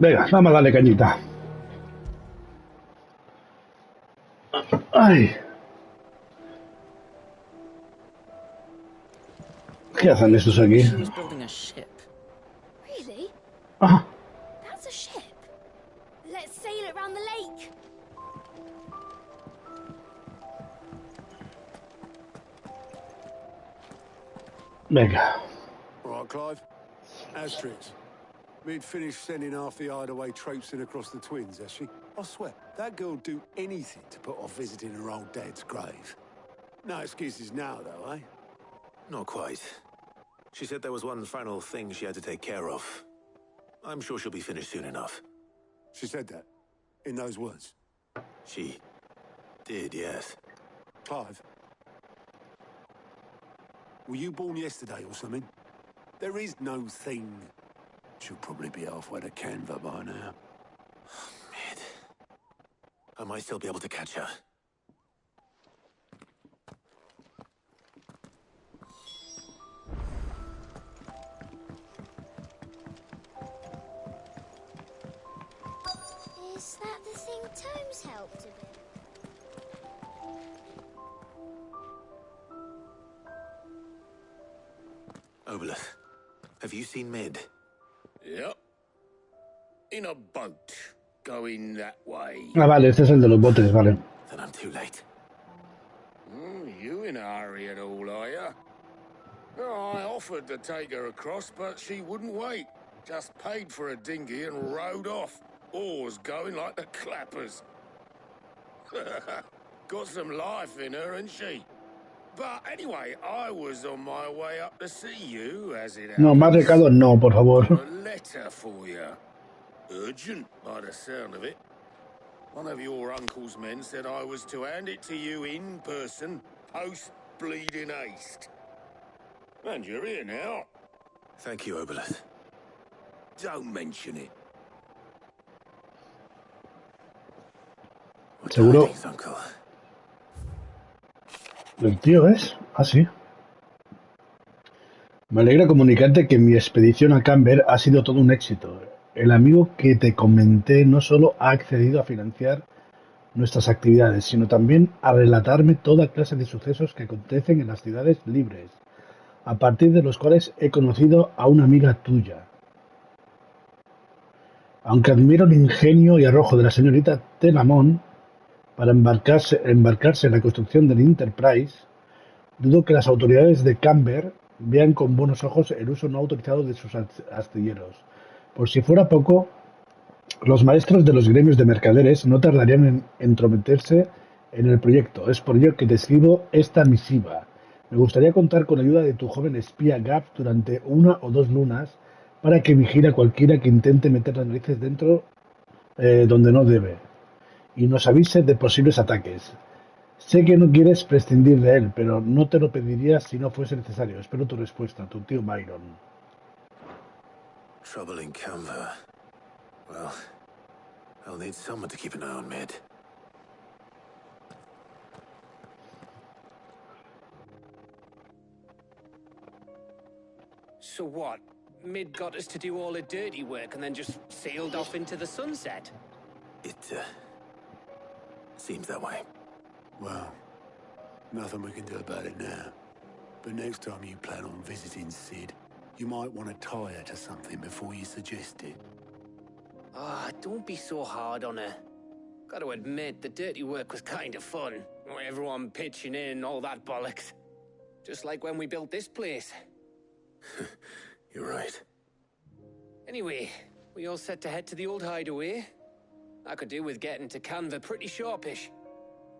Venga, vamos a darle cañita. Ay, ¿qué hacen Hey, estos Jim, aquí? she was building a ship. Really? Ah, That's a ship. Let's sail it round the lake. venga. All right, Clive. Asterix. Mid finished sending half the hideaway traipsing across the twins, has she? I swear, that girl'd do anything to put off visiting her old dad's grave. No excuses now, though, eh? Not quite. She said there was one final thing she had to take care of. I'm sure she'll be finished soon enough. She said that. In those words. She did, yes. Clive. Were you born yesterday or something? There is no thing. She'll probably be halfway to Canva by now. Mid. I might still be able to catch her. Is that the thing Tomes helped a bit? Obolus, have you seen Mid? Yep. In a boat. Going that way. Ah, vale, este es el de los botes, vale. Then I'm too late. You in a hurry at all, are you? Oh, I offered to take her across, but she wouldn't wait. Just paid for a dinghy and rowed off. Oars going like the clappers. Got some life in her, ain't she? But anyway, I was on my way up to see you, as it happens. No, más recados no, por favor. Got a letter for you. Urgent, by the sound of it. One of your uncle's men said I was to hand it to you in person, post-bleeding haste. And you're here now. Thank you, Obolus. Don't mention it. What Seguro. tidings, Uncle? ¿El tío es? Ah, sí. Me alegra comunicarte que mi expedición a Camber ha sido todo un éxito. El amigo que te comenté no solo ha accedido a financiar nuestras actividades, sino también a relatarme toda clase de sucesos que acontecen en las ciudades libres, a partir de los cuales he conocido a una amiga tuya. Aunque admiro el ingenio y arrojo de la señorita Telamón para embarcarse en la construcción del Enterprise, dudo que las autoridades de Camber vean con buenos ojos el uso no autorizado de sus astilleros. Por si fuera poco, los maestros de los gremios de mercaderes no tardarían en entrometerse en el proyecto. Es por ello que te escribo esta misiva. Me gustaría contar con la ayuda de tu joven espía Gap durante 1 o 2 lunas para que vigile a cualquiera que intente meter las narices dentro donde no debe y nos avise de posibles ataques. Sé que no quieres prescindir de él, pero no te lo pediría si no fuese necesario. Espero tu respuesta, tu tío Byron. Trouble in Canva. Well, I'll need someone to keep an eye on Mid. So what? Mid got us to do all the dirty work and then just sailed off into the sunset? It, seems that way. Well, nothing we can do about it now. But next time you plan on visiting Sid, you might want to tie her to something before you suggest it. Ah, don't be so hard on her. Got to admit, the dirty work was kind of fun. Everyone pitching in, all that bollocks. Just like when we built this place. You're right. Anyway, we all set to head to the old hideaway. I could do with getting to Canva pretty sharpish.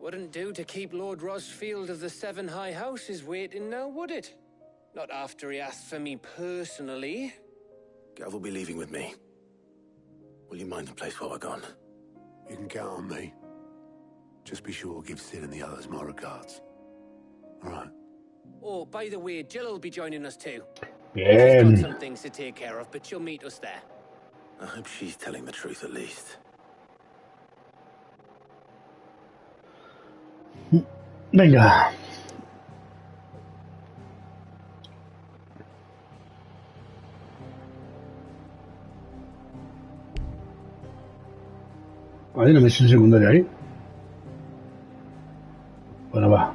Wouldn't do to keep Lord Rosfield of the Seven High Houses waiting now, would it? Not after he asked for me personally. Gav will be leaving with me. Will you mind the place while we're gone? You can count on me. Just be sure to give Sid and the others my regards. All right. Oh, by the way, Jill will be joining us too. She's Bien. got some things to take care of, but she'll meet us there. I hope she's telling the truth at least. Venga. Hay una misión secundaria ahí. Bueno, va.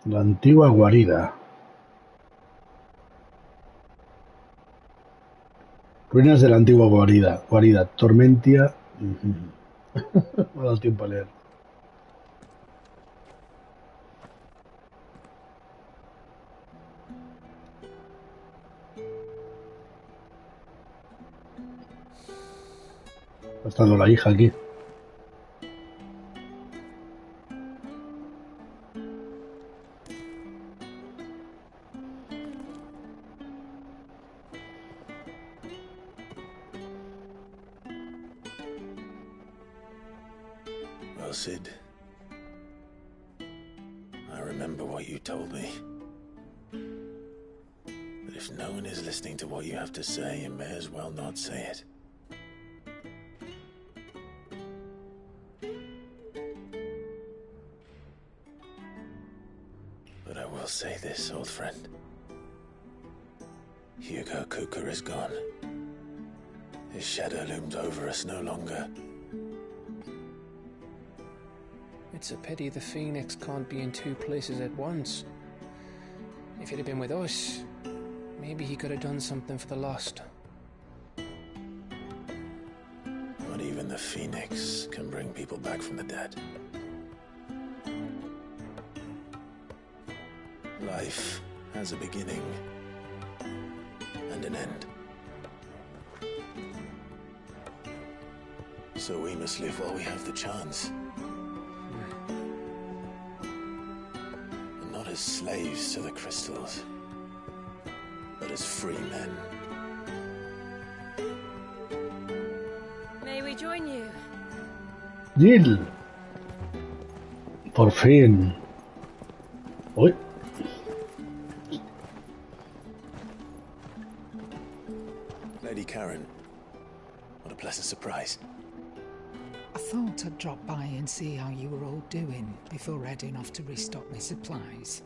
La antigua guarida. Ruinas de la antigua guarida. Tormentia. Me ha dado tiempo a leer. Ha estado la hija aquí. Well, Sid, I remember what you told me. But if no one is listening to what you have to say, you may as well not say it. But I will say this, old friend. Hugo Cooker is gone. His shadow looms over us no longer. It's a pity the Phoenix can't be in two places at once. If he'd have been with us, maybe he could have done something for the lost. Not even the Phoenix can bring people back from the dead. Life has a beginning and an end. So we must live while we have the chance. And not as slaves to the crystals, but as free men. May we join you? Jill. Por fin. Uy. Lady Karen, what a pleasant surprise. I thought I'd drop by and see how you were all doing before heading off to restock my supplies.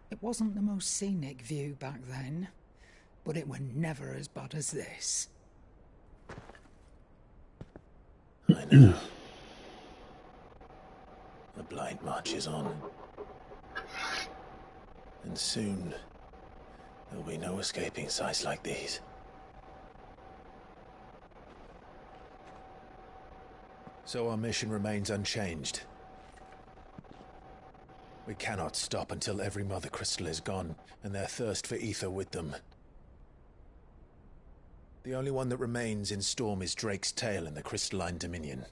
It wasn't the most scenic view back then, but it were never as bad as this. I know. The blind march is on. And soon, there'll be no escaping sights like these. So our mission remains unchanged. We cannot stop until every Mother Crystal is gone, and their thirst for ether with them. The only one that remains in Storm is Drake's Tail in the Crystalline Dominion.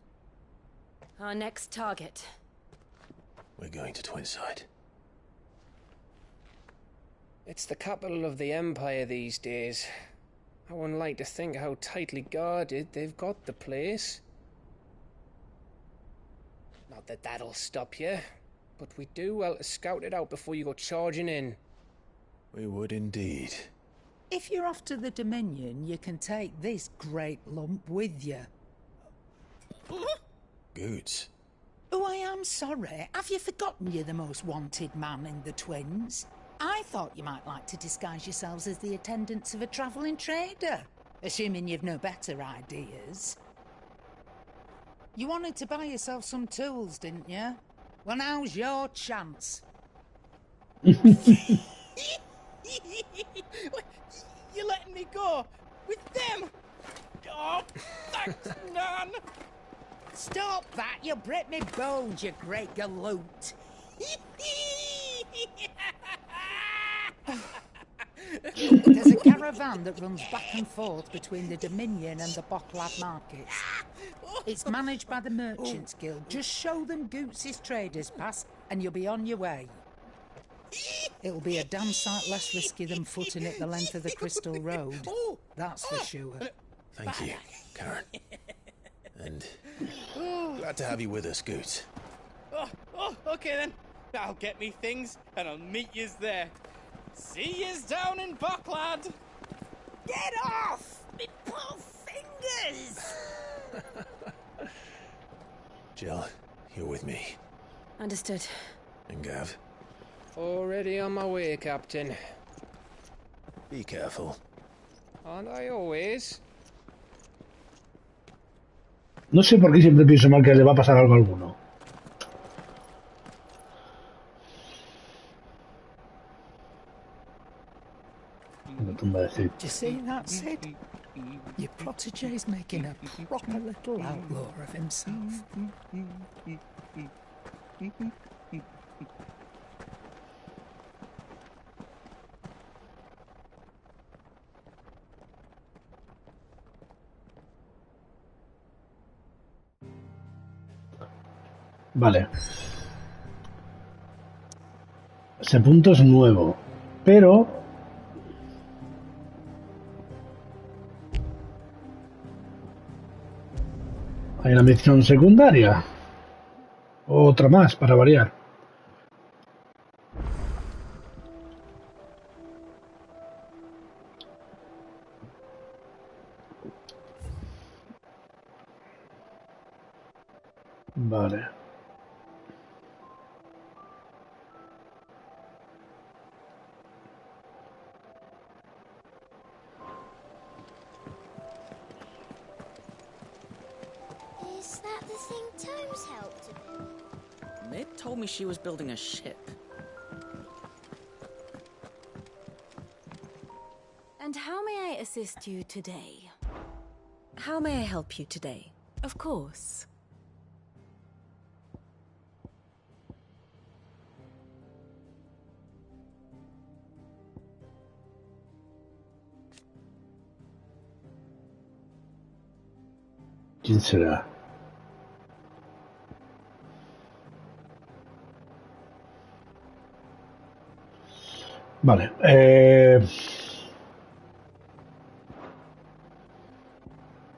Our next target. We're going to Twinside. It's the capital of the Empire these days. I wouldn't like to think how tightly guarded they've got the place. Not that that'll stop you, but we do well to scout it out before you go charging in. We would indeed. If you're off to the Dominion, you can take this great lump with you. Goods. Oh, I am sorry. Have you forgotten you're the most wanted man in the Twins? I thought you might like to disguise yourselves as the attendants of a travelling trader, assuming you've no better ideas. You wanted to buy yourself some tools, didn't you? Well, now's your chance. You're letting me go with them? Oh, thanks, Nan. Stop that! You'll break me bones, you great galoot. There's a caravan that runs back and forth between the Dominion and the Bocklad markets. It's managed by the Merchants Guild. Just show them Goots' traders pass and you'll be on your way. It'll be a damn sight less risky than footing it the length of the Crystal Road. That's for sure. Thank you, Karen. And glad to have you with us, Goot. Oh, okay then. I'll get me things and I'll meet yous there. See yous down in Bucklad. Get off! Me poor fingers! Jill, you're with me. Understood. And Gav, Already on my way, Captain. be careful. Aren't I always? No sé por qué siempre pienso mal que le va a pasar algo a alguno. La tumba de Cid. Do you see that, Sid? Your protégé's making a proper little outlaw of himself. Vale. Ese punto es nuevo, pero hay una misión secundaria. Otra más para variar. Vale. Is that the thing Tomes helped to build? Mid told me she was building a ship. And how may I assist you today? How may I help you today? Of course. ¿Quién será? Vale.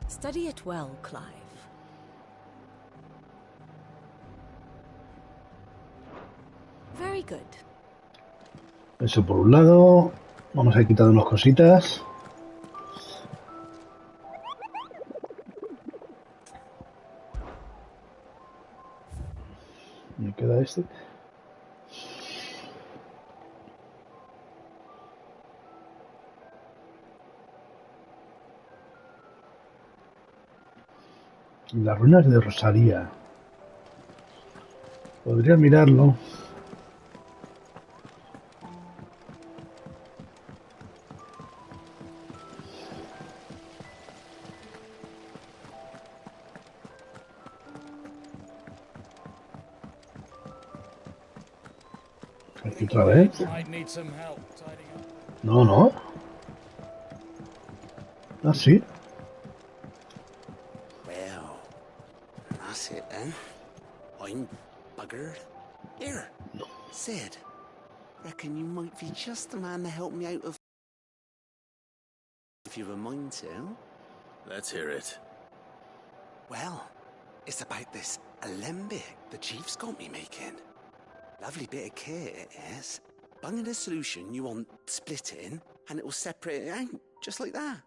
Study it well, Clive. Very good. Eso por un lado. Vamos a ir quitando unas cositas. Me queda este. Las ruinas de Rosaría. Podría mirarlo. Aquí otra vez. No, no. Ah, sí. Well, that's it then. I'm buggered. Here, Sid. Reckon you might be just the man to help me out of... if you were mind to. Let's hear it. Well, it's about this alembic the chief's got me making. Lovely bit of kit it is. Bunging a solution you want splitting, and it will separate it out, just like that.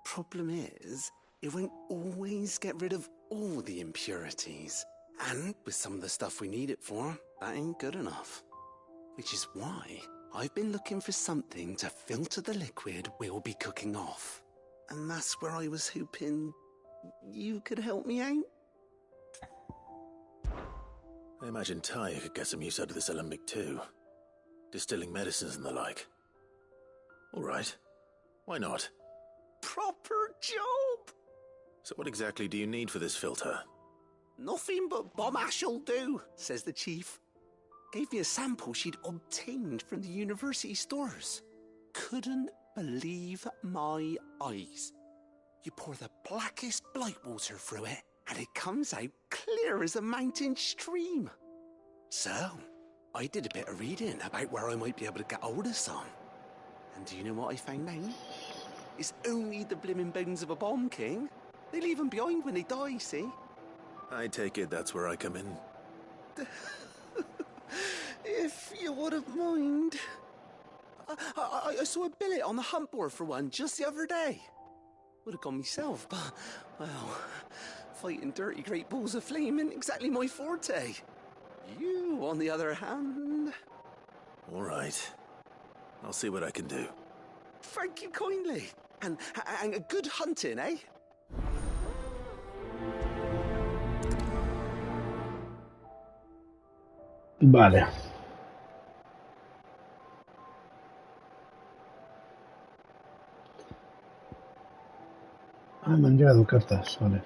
Problem is, it won't always get rid of all the impurities. And with some of the stuff we need it for, that ain't good enough. Which is why I've been looking for something to filter the liquid we'll be cooking off. And that's where I was hoping you could help me out. I imagine Ty could get some use out of this alembic too. Distilling medicines and the like. All right. Why not? Proper job! So what exactly do you need for this filter? Nothing but bomb ash'll do, says the chief. Gave me a sample she'd obtained from the university stores. Couldn't believe my eyes. You pour the blackest blight water through it, and it comes out clear as a mountain stream. So, I did a bit of reading about where I might be able to get hold of some. And do you know what I found out? It's only the blimmin' bones of a bomb king. They leave them behind when they die, see? I take it that's where I come in. If you wouldn't mind. I saw a billet on the hunt board for one just the other day. Would have gone myself, but, well, fighting dirty great balls of flame ain't exactly my forte. You, on the other hand... All right. I'll see what I can do. Thank you kindly. And good hunting, eh? Vale. Ah, me han llegado cartas, vale.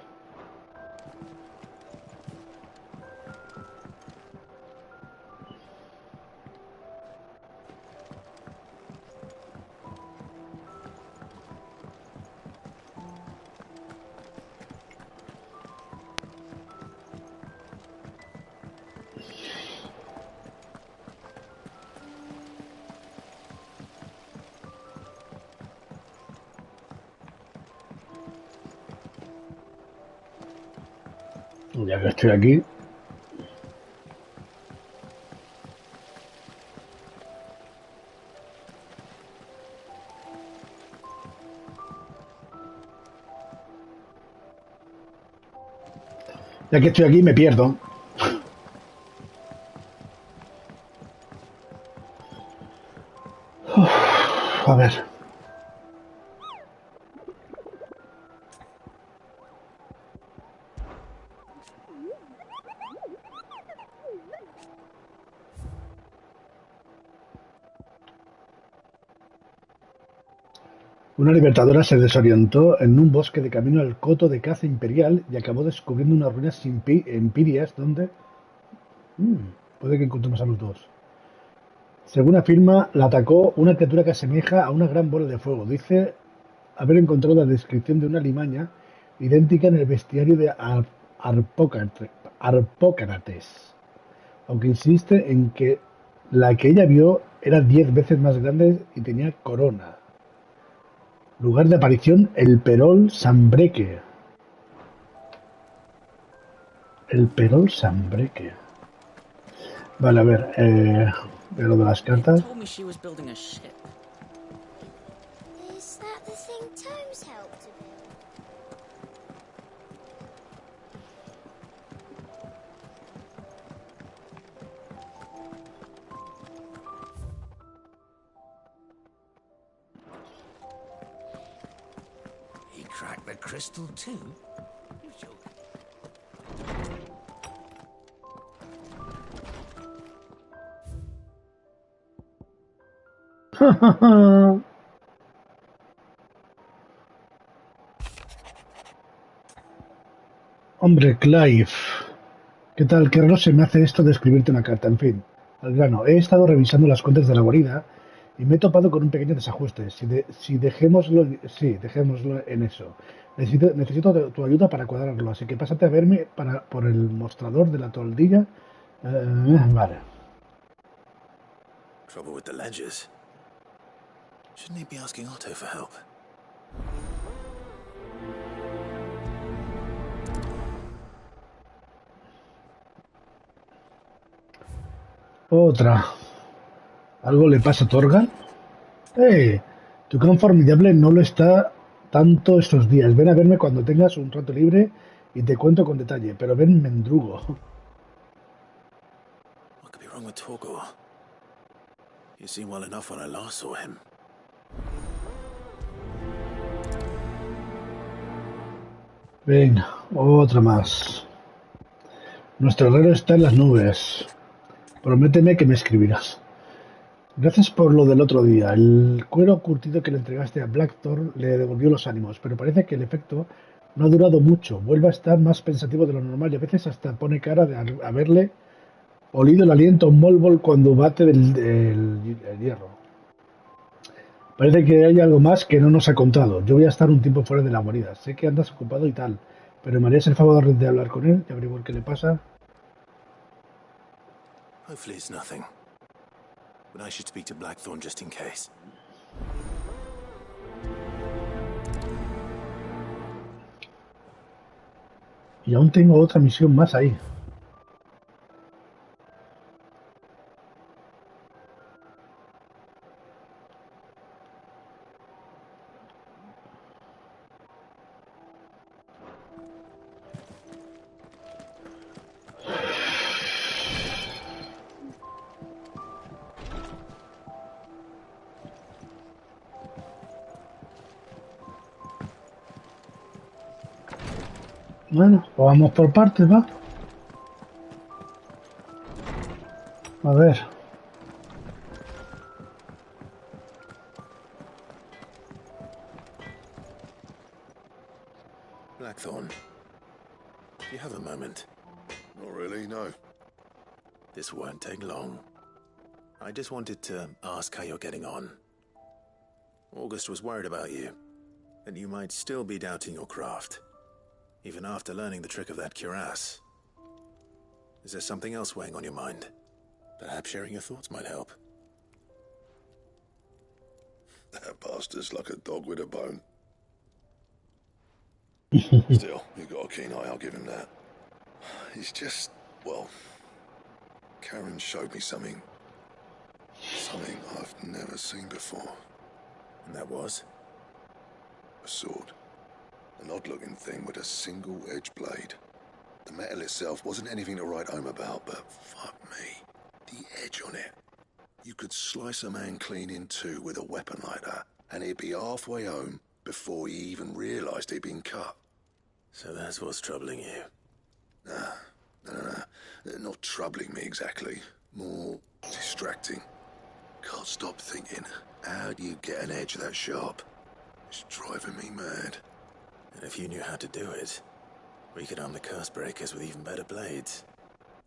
Ya que estoy aquí. Ya que estoy aquí me pierdo. Uf, a ver. Una libertadora se desorientó en un bosque de camino al coto de caza imperial y acabó descubriendo unas ruinas empirias donde... puede que encontremos a los dos. Según afirma, la atacó una criatura que asemeja a una gran bola de fuego. Dice haber encontrado la descripción de una limaña idéntica en el bestiario de Harpócrates, aunque insiste en que la que ella vio era 10 veces más grande y tenía corona. Lugar de aparición, el Perol Sambreque. El Perol Sambreque. Vale, a ver, lo de las cartas. Is that the thing Tomes helped to build? He cracked the crystal too? You're joking. Hombre, Clive. ¿Qué tal? Qué raro se me hace esto de escribirte una carta. En fin, al grano. He estado revisando las cuentas de la guarida y me he topado con un pequeño desajuste. Dejémoslo en eso. Necesito tu ayuda para cuadrarlo, así que pásate a verme por el mostrador de la toldilla. Vale. Trouble with the ledgers. Shouldn't he be asking Otto for help? Otra. ¿Algo le pasa a Torgal? Tu clan formidable no lo está tanto estos días. Ven a verme cuando tengas un rato libre y te cuento con detalle, pero ven mendrugo. What could be wrong with Torgor? He seemed well enough when I last saw him. Venga, otra más. Nuestro herrero está en las nubes. Prométeme que me escribirás. Gracias por lo del otro día. El cuero curtido que le entregaste a Blackthorn le devolvió los ánimos, pero parece que el efecto no ha durado mucho. Vuelve a estar más pensativo de lo normal y a veces hasta pone cara de haberle olido el aliento a un Molbol cuando bate el hierro. Parece que hay algo más que no nos ha contado. Yo voy a estar un tiempo fuera de la guarida. Sé que andas ocupado y tal, pero ¿me harías el favor de hablar con él y averiguar qué le pasa? Hopefully it's nothing. But I should speak to Blackthorn just in case. Y aún tengo otra misión más ahí. Bueno, pues vamos por partes, ¿va? A ver. Blackthorn, do you have a moment? Not really, no. This won't take long. I just wanted to ask how you're getting on. August was worried about you, that you might still be doubting your craft, even after learning the trick of that cuirass. Is there something else weighing on your mind? Perhaps sharing your thoughts might help. That bastard's like a dog with a bone. Still, you've got a keen eye, I'll give him that. He's just, well, Karen showed me something I've never seen before. And that was? A sword. An odd-looking thing with a single-edged blade. The metal itself wasn't anything to write home about, but fuck me, the edge on it. You could slice a man clean in two with a weapon like that, and he'd be halfway home before he even realised he'd been cut. So that's what's troubling you? Nah. Not troubling me exactly. More distracting. Can't stop thinking, how do you get an edge that sharp? It's driving me mad. And if you knew how to do it, we could arm the curse breakers with even better blades.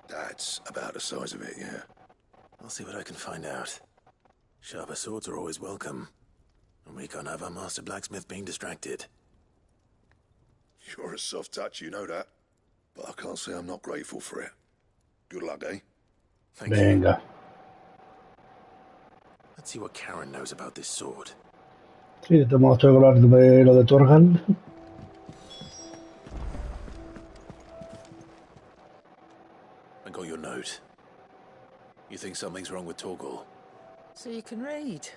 That's about the size of it, yeah. I'll see what I can find out. Sharper swords are always welcome. And we can't have our master blacksmith being distracted. You're a soft touch, you know that. But I can't say I'm not grateful for it. Good luck, eh? Thank Venga. you. Let's see what Karen knows about this sword. Sí, de todos modos tengo que hablar de lo de Torgal. I got your note. You think something's wrong with Torgal? So you can read.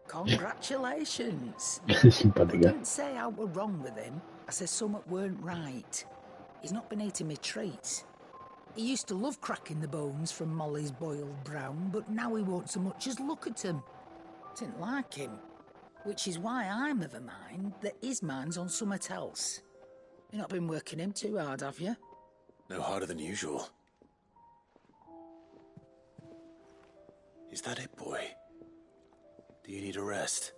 Congratulations. I Simpática. didn't say I were wrong with him. I said something weren't right. He's not been eating me treats. He used to love cracking the bones from Molly's boiled brown, but now he won't so much as look at them. Didn't like him. Which is why I'm of a mind that his mind's on something else. You've not been working him too hard, have you? No harder than usual. Is that it, boy? Do you need a rest?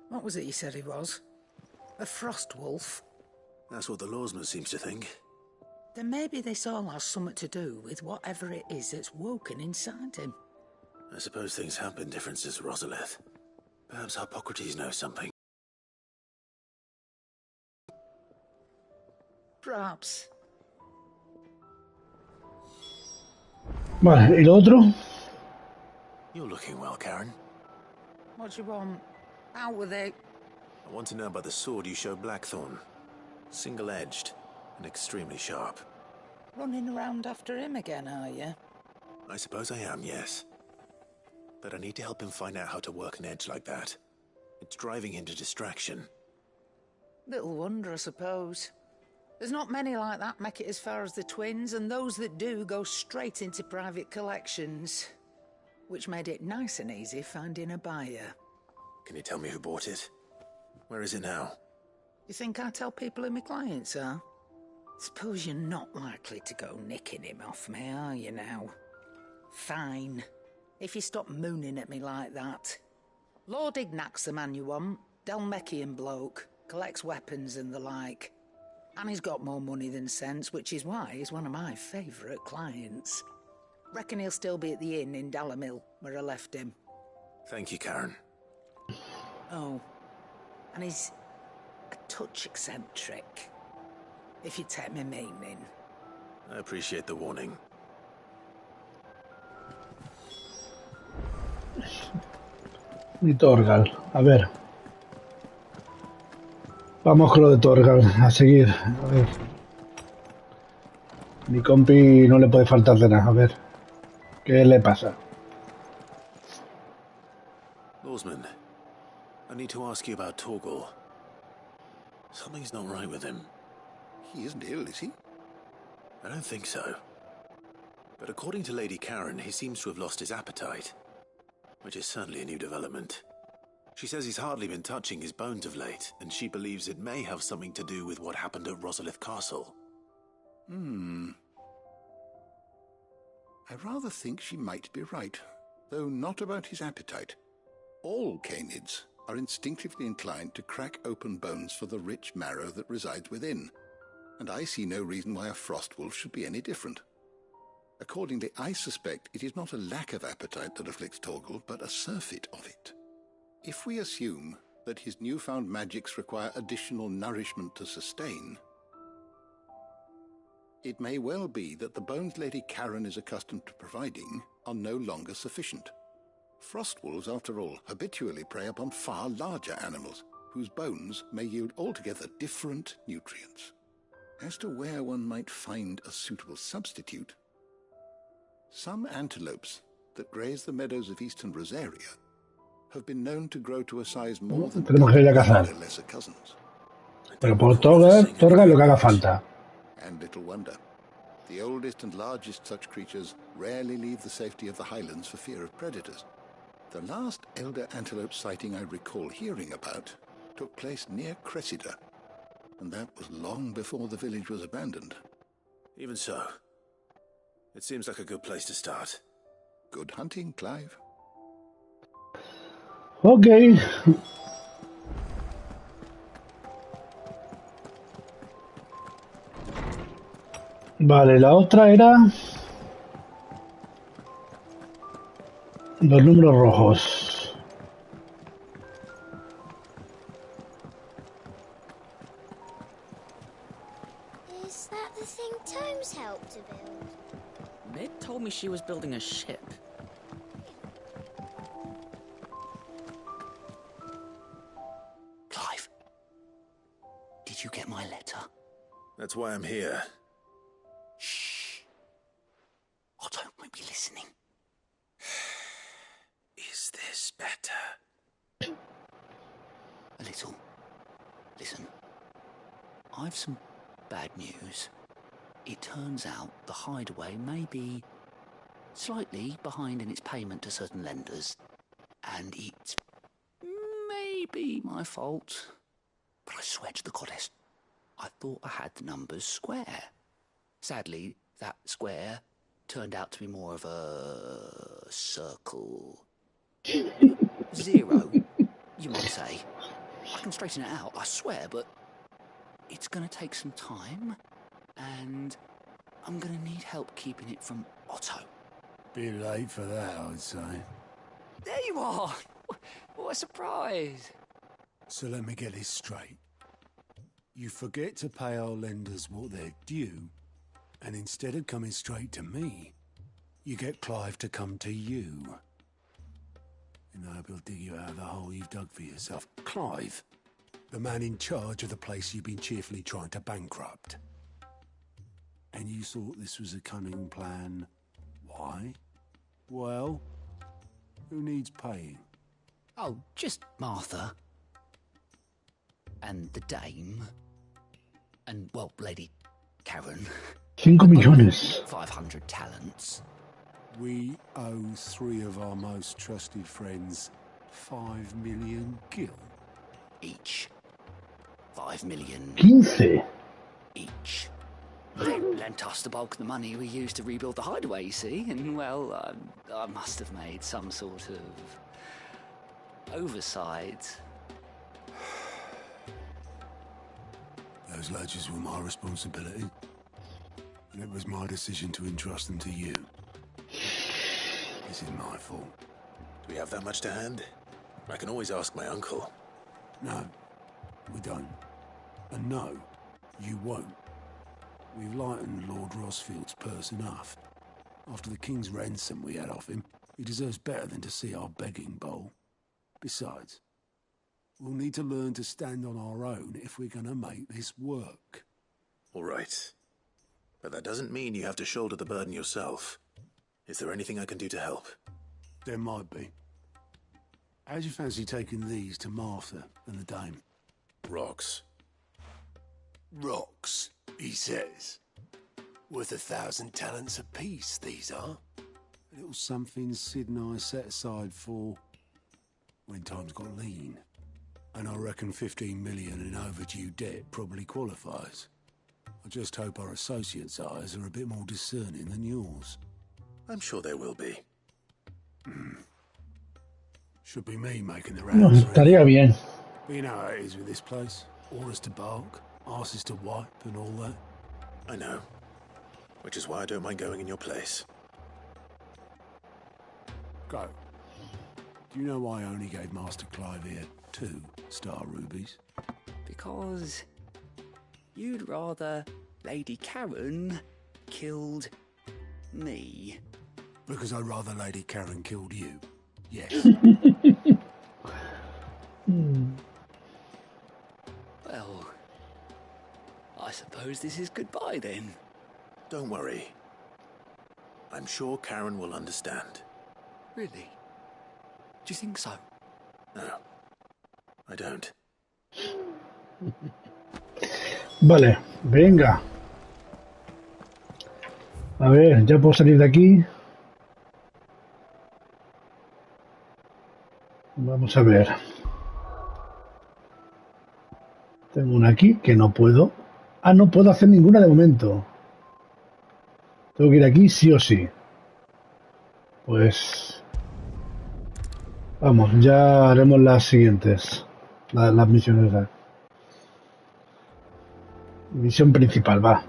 What was it you said he was? A frost wolf? That's what the lawsman seems to think. Then maybe this all has something to do with whatever it is that's woken inside him. I suppose things have been different since Rosalith. Perhaps Hippocrates knows something. Perhaps. Vale, ¿y lo otro? You're looking well, Karen. What do you want? Out with it. I want to know about the sword you showed Blackthorn. Single-edged and extremely sharp. Running around after him again, are you? I suppose I am, yes. But I need to help him find out how to work an edge like that. It's driving him to distraction. Little wonder, I suppose. There's not many like that make it as far as the twins, and those that do go straight into private collections. Which made it nice and easy finding a buyer. Can you tell me who bought it? Where is it now? You think I tell people who my clients are? Suppose you're not likely to go nicking him off me, are you now? Fine. If you stop mooning at me like that. Lord Ignac's the man you want. Dalmekian bloke. Collects weapons and the like. And he's got more money than sense, which is why he's one of my favourite clients. Reckon he'll still be at the inn in Dalamil, where I left him. Thank you, Karen. Oh. And he's a touch eccentric. If you take me meaning. I appreciate the warning. Y Torgal, a ver. Vamos con lo de Torgal, a seguir. A ver. Mi compi no le puede faltar de nada. A ver. ¿Qué le pasa? Lawsman, I need to ask you about Torgal. Something's not right with him. He isn't ill, is he? I don't think so. But according to Lady Karen, he seems to have lost his appetite, which is certainly a new development. She says he's hardly been touching his bones of late, and she believes it may have something to do with what happened at Rosalith Castle. I rather think she might be right, though not about his appetite. All canids are instinctively inclined to crack open bones for the rich marrow that resides within, and I see no reason why a frostwolf should be any different. Accordingly, I suspect it is not a lack of appetite that afflicts Torgal, but a surfeit of it. If we assume that his newfound magics require additional nourishment to sustain, it may well be that the bones Lady Karen is accustomed to providing are no longer sufficient. Frostwolves, after all, habitually prey upon far larger animals, whose bones may yield altogether different nutrients. As to where one might find a suitable substitute, some antelopes that graze the meadows of eastern Rosaria have been known to grow to a size more than Tenemos que ir a cazar. their lesser cousins. Pero por Torgal lo que haga falta. And little wonder. The oldest and largest such creatures rarely leave the safety of the highlands for fear of predators. The last elder antelope sighting I recall hearing about took place near Cressida, and that was long before the village was abandoned. Even so, it seems like a good place to start. Good hunting, Clive. Ok. Vale, la otra era los números rojos. Is that the thing Tomes helped to build? Ned told me she was building a ship. Clive, did you get my letter? That's why I'm here. Shh. Otto might be listening. Is this better? A little. Listen, I've some bad news. It turns out the Hideaway may be slightly behind in its payment to certain lenders, and it's maybe my fault. But I swear to the goddess, I thought I had the numbers square. Sadly, that square turned out to be more of a circle. Zero, you might say. I can straighten it out, I swear, but it's going to take some time, and I'm going to need help keeping it from Otto. Bit late for that, I'd say. There you are! What a surprise! So let me get this straight. You forget to pay our lenders what they're due, and instead of coming straight to me, you get Clive to come to you. And I will dig you out of the hole you've dug for yourself. Clive, the man in charge of the place you've been cheerfully trying to bankrupt. And you thought this was a cunning plan. Why? Well, who needs paying? Oh, just Martha. And the dame. And, well, Lady Karen. 5 millones. 500 talents. We owe 3 of our most trusted friends 5 million gil. Each. 5 million. 15. Each. They lent us the bulk of the money we used to rebuild the Hideaway, you see, and, well, I must have made some sort of oversight. Those ledgers were my responsibility, and it was my decision to entrust them to you. This is my fault. Do we have that much to hand? I can always ask my uncle. No, we don't. And no, you won't. We've lightened Lord Rosfield's purse enough. After the king's ransom we had off him, he deserves better than to see our begging bowl. Besides, We'll need to learn to stand on our own if we're going to make this work. All right. But that doesn't mean you have to shoulder the burden yourself. Is there anything I can do to help? There might be. How'd you fancy taking these to Martha and the Dame? Rocks. Rocks, he says. Worth 1,000 talents apiece, these are. A little something Sid and I set aside for when times got lean. And I reckon 15 million in overdue debt probably qualifies. I just hope our associates' eyes are a bit more discerning than yours. I'm sure there will be. Should be me making the No, rounds. estaría bien. But you know how it is with this place. Orders to bark, arses to wipe and all that. I know. Which is why I don't mind going in your place. Go. Do you know why I only gave Master Clive here 2 star rubies? Because you'd rather Lady Karen killed me. Because I'd rather Lady Karen killed you. Yes. Well, I suppose this is goodbye then. Don't worry. I'm sure Karen will understand. Really? Do you think so? No, I don't. Vale, venga. A ver, ya puedo salir de aquí. Vamos a ver. Tengo una aquí que no puedo. Ah, no puedo hacer ninguna de momento. Tengo que ir aquí sí o sí. Pues... vamos, ya haremos las siguientes. Las misiones. Misión principal, va.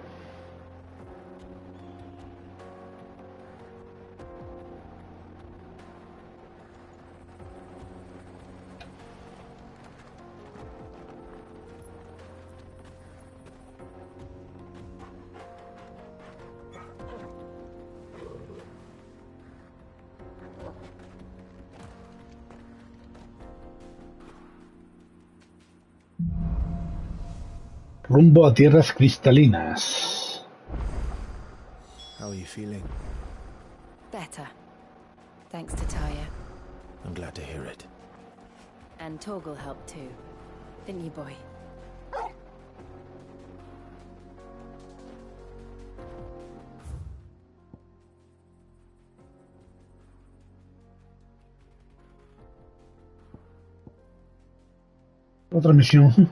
Rumbo a tierras cristalinas. How are you feeling? Better. Thanks to Taya. I'm glad to hear it. And Torgal helped too. Didn't you, boy? Otra misión.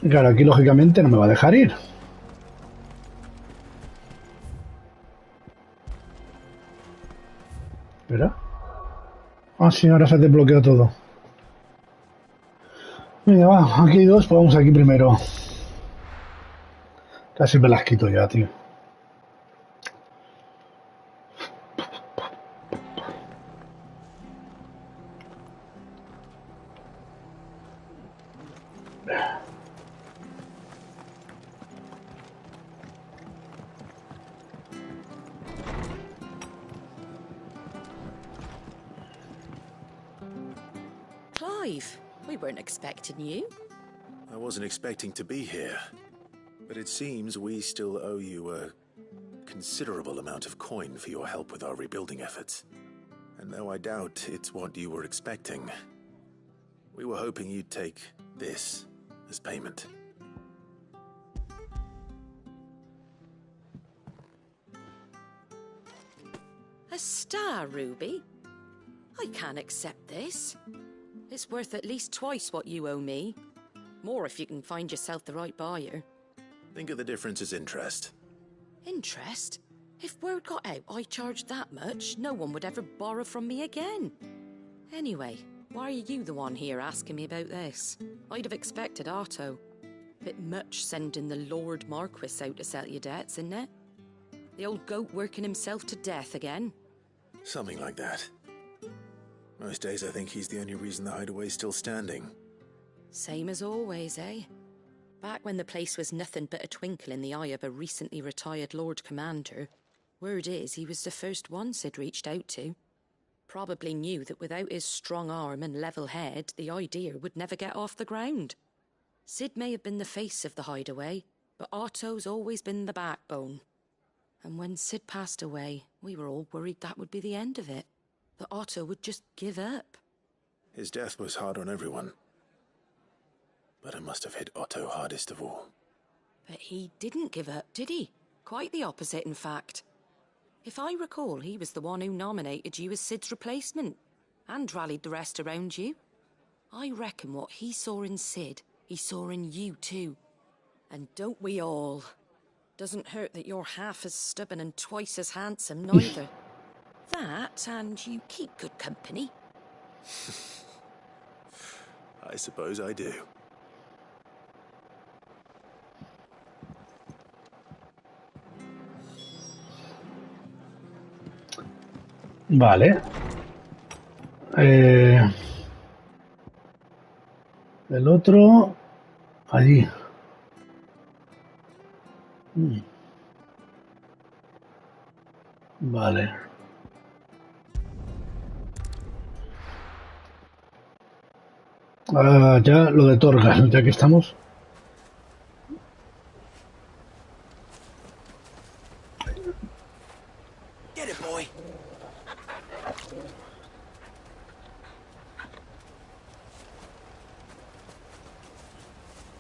Claro, aquí lógicamente no me va a dejar ir. Espera. Ah, sí, ahora se ha desbloqueado todo. Venga, va, aquí hay 2, pues vamos aquí primero. Casi me las quito ya, tío. Clive, we weren't expecting you. I wasn't expecting to be here, but it seems we still owe you a considerable amount of coin for your help with our rebuilding efforts. And though I doubt it's what you were expecting, we were hoping you'd take this as payment. A star ruby? I can't accept this. It's worth at least twice what you owe me. More if you can find yourself the right buyer. Think of the difference as interest. Interest? If word got out I charged that much, no one would ever borrow from me again. Anyway, why are you the one here asking me about this? I'd have expected Otto. Bit much sending the Lord Marquis out to settle your debts, isn't it? The old goat working himself to death again. Something like that. Most days I think he's the only reason the hideaway's still standing. Same as always, eh? Back when the place was nothing but a twinkle in the eye of a recently retired Lord Commander, word is he was the first one Sid reached out to. Probably knew that without his strong arm and level head, the idea would never get off the ground. Sid may have been the face of the hideaway, but Otto's always been the backbone. And when Sid passed away, we were all worried that would be the end of it. That Otto would just give up. His death was hard on everyone. But it must have hit Otto hardest of all. But he didn't give up, did he? Quite the opposite, in fact. If I recall, he was the one who nominated you as Sid's replacement, and rallied the rest around you. I reckon what he saw in Sid, he saw in you too. And don't we all? Doesn't hurt that you're half as stubborn and twice as handsome, neither. That, and you keep good company. I suppose I do. Vale. El otro... allí. Vale. Ya lo de Torgal, ya que estamos. Get it, boy.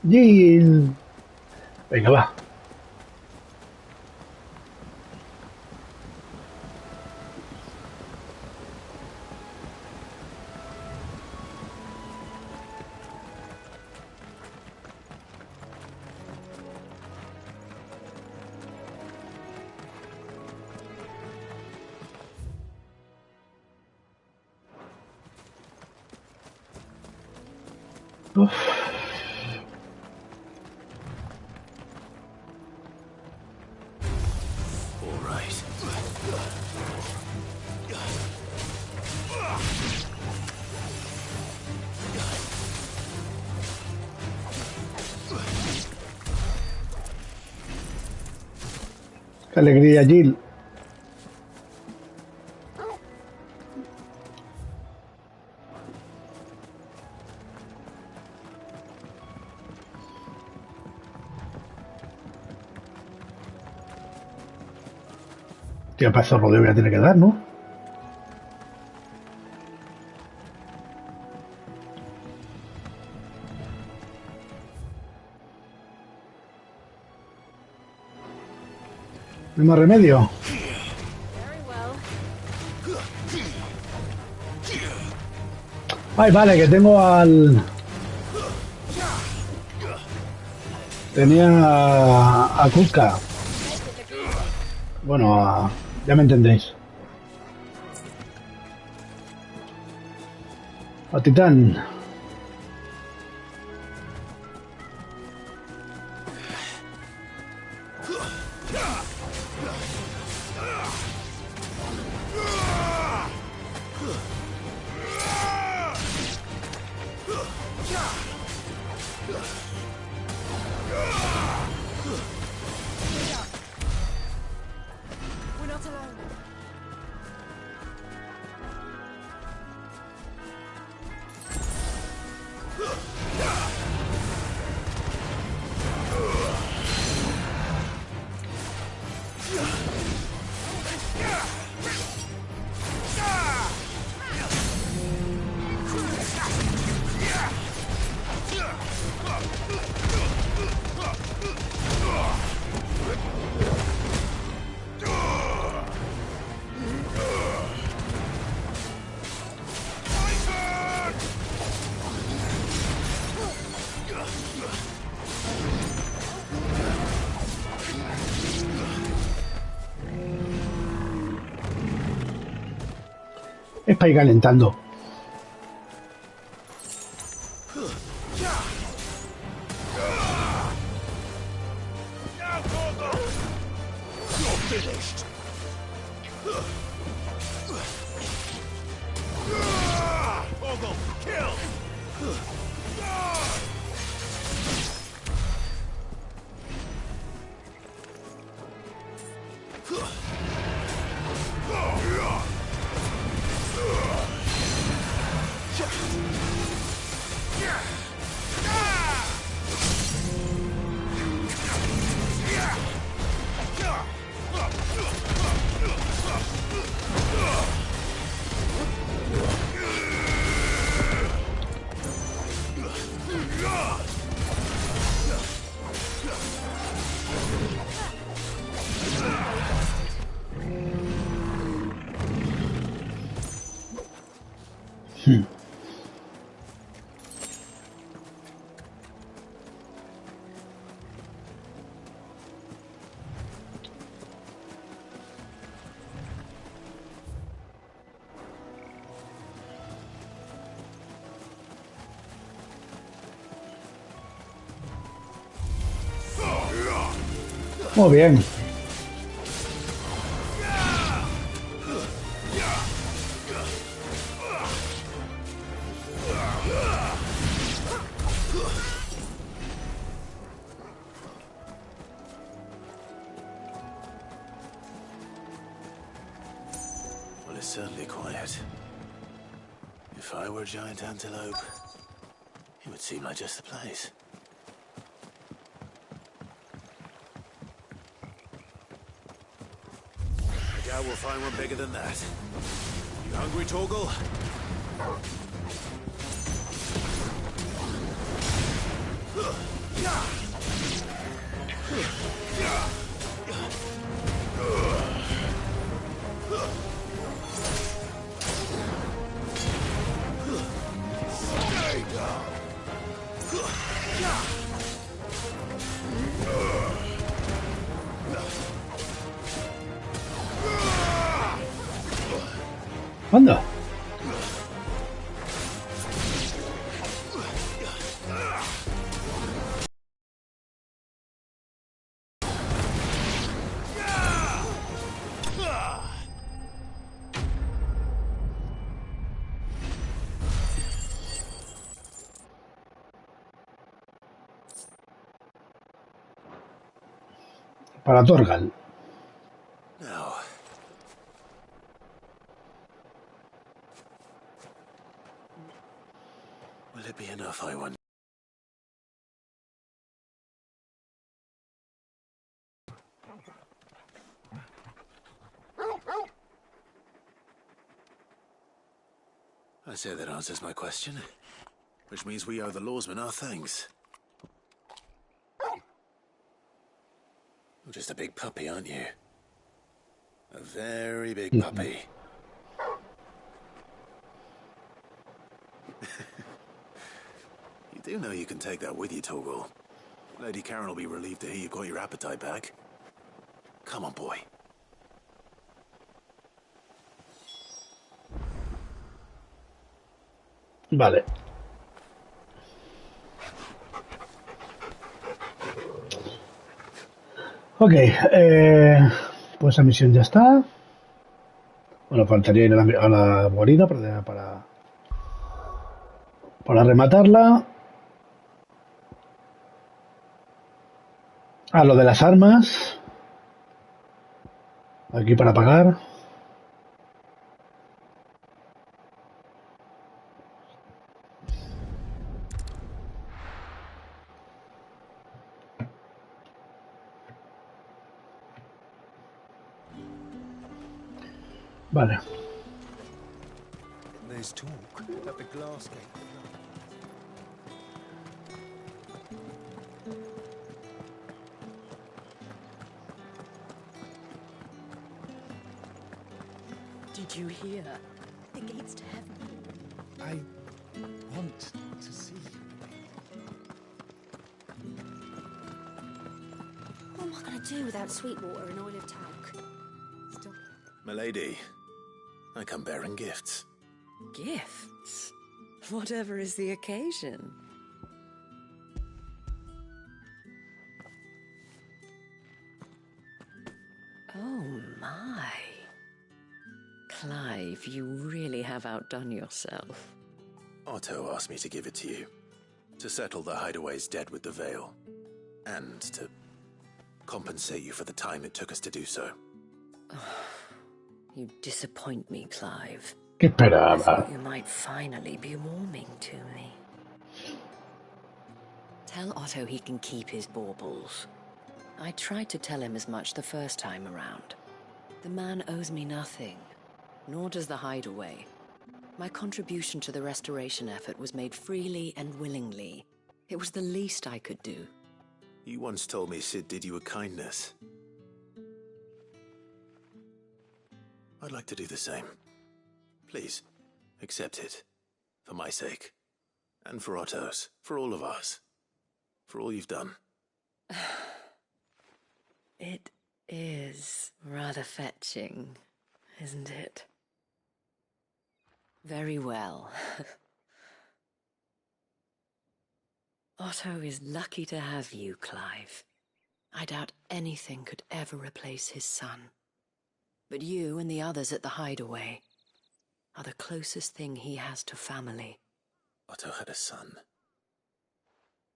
Jill. Venga, va. Uf. All right. Qué alegría, Jill. Tío, para eso rodeo voy a tener que dar, ¿no? No hay más remedio. Ay, vale, que tengo al... Tenía a Kuska. Bueno, ya me entendéis. A Titán. We're not alone. Es para ir calentando. Muy bien. Well, it's certainly quiet. If I were a giant antelope, it would seem like just the place. I doubt we'll find one bigger than that. You hungry, Torgal? Anda. Para Torgal. No. Will it be enough, I wonder? I say that answers my question. Which means we owe the lawsmen our thanks. You're just a big puppy, aren't you? A very big puppy. You do know you can take that with you, Torgal. Lady Karen will be relieved to hear you've got your appetite back. Come on, boy. Vale. Ok, pues la misión ya está. Bueno, faltaría ir a la guarida para rematarla. Ah, lo de las armas. Aquí para pagar. Vale. There's talk at the glass gate. Did you hear? The gates to heaven. I want to see. What am I going to do without Sweetwater and Oil of Talc? Stop. Milady, I come bearing gifts. Gifts? Whatever is the occasion. Oh my. Clive, you really have outdone yourself. Otto asked me to give it to you. To settle the Hideaway's debt with the Veil. And to compensate you for the time it took us to do so. You disappoint me, Clive. ¿Qué I esperaba? thought you might finally be warming to me. Tell Otto he can keep his baubles. I tried to tell him as much the first time around. The man owes me nothing, nor does the Hideaway. My contribution to the restoration effort was made freely and willingly. It was the least I could do. You once told me Sid did you a kindness. I'd like to do the same. Please, accept it. For my sake. And for Otto's. For all of us. For all you've done. It is rather fetching, isn't it? Very well. Otto is lucky to have you, Clive. I doubt anything could ever replace his son. But you and the others at the Hideaway are the closest thing he has to family. Otto had a son.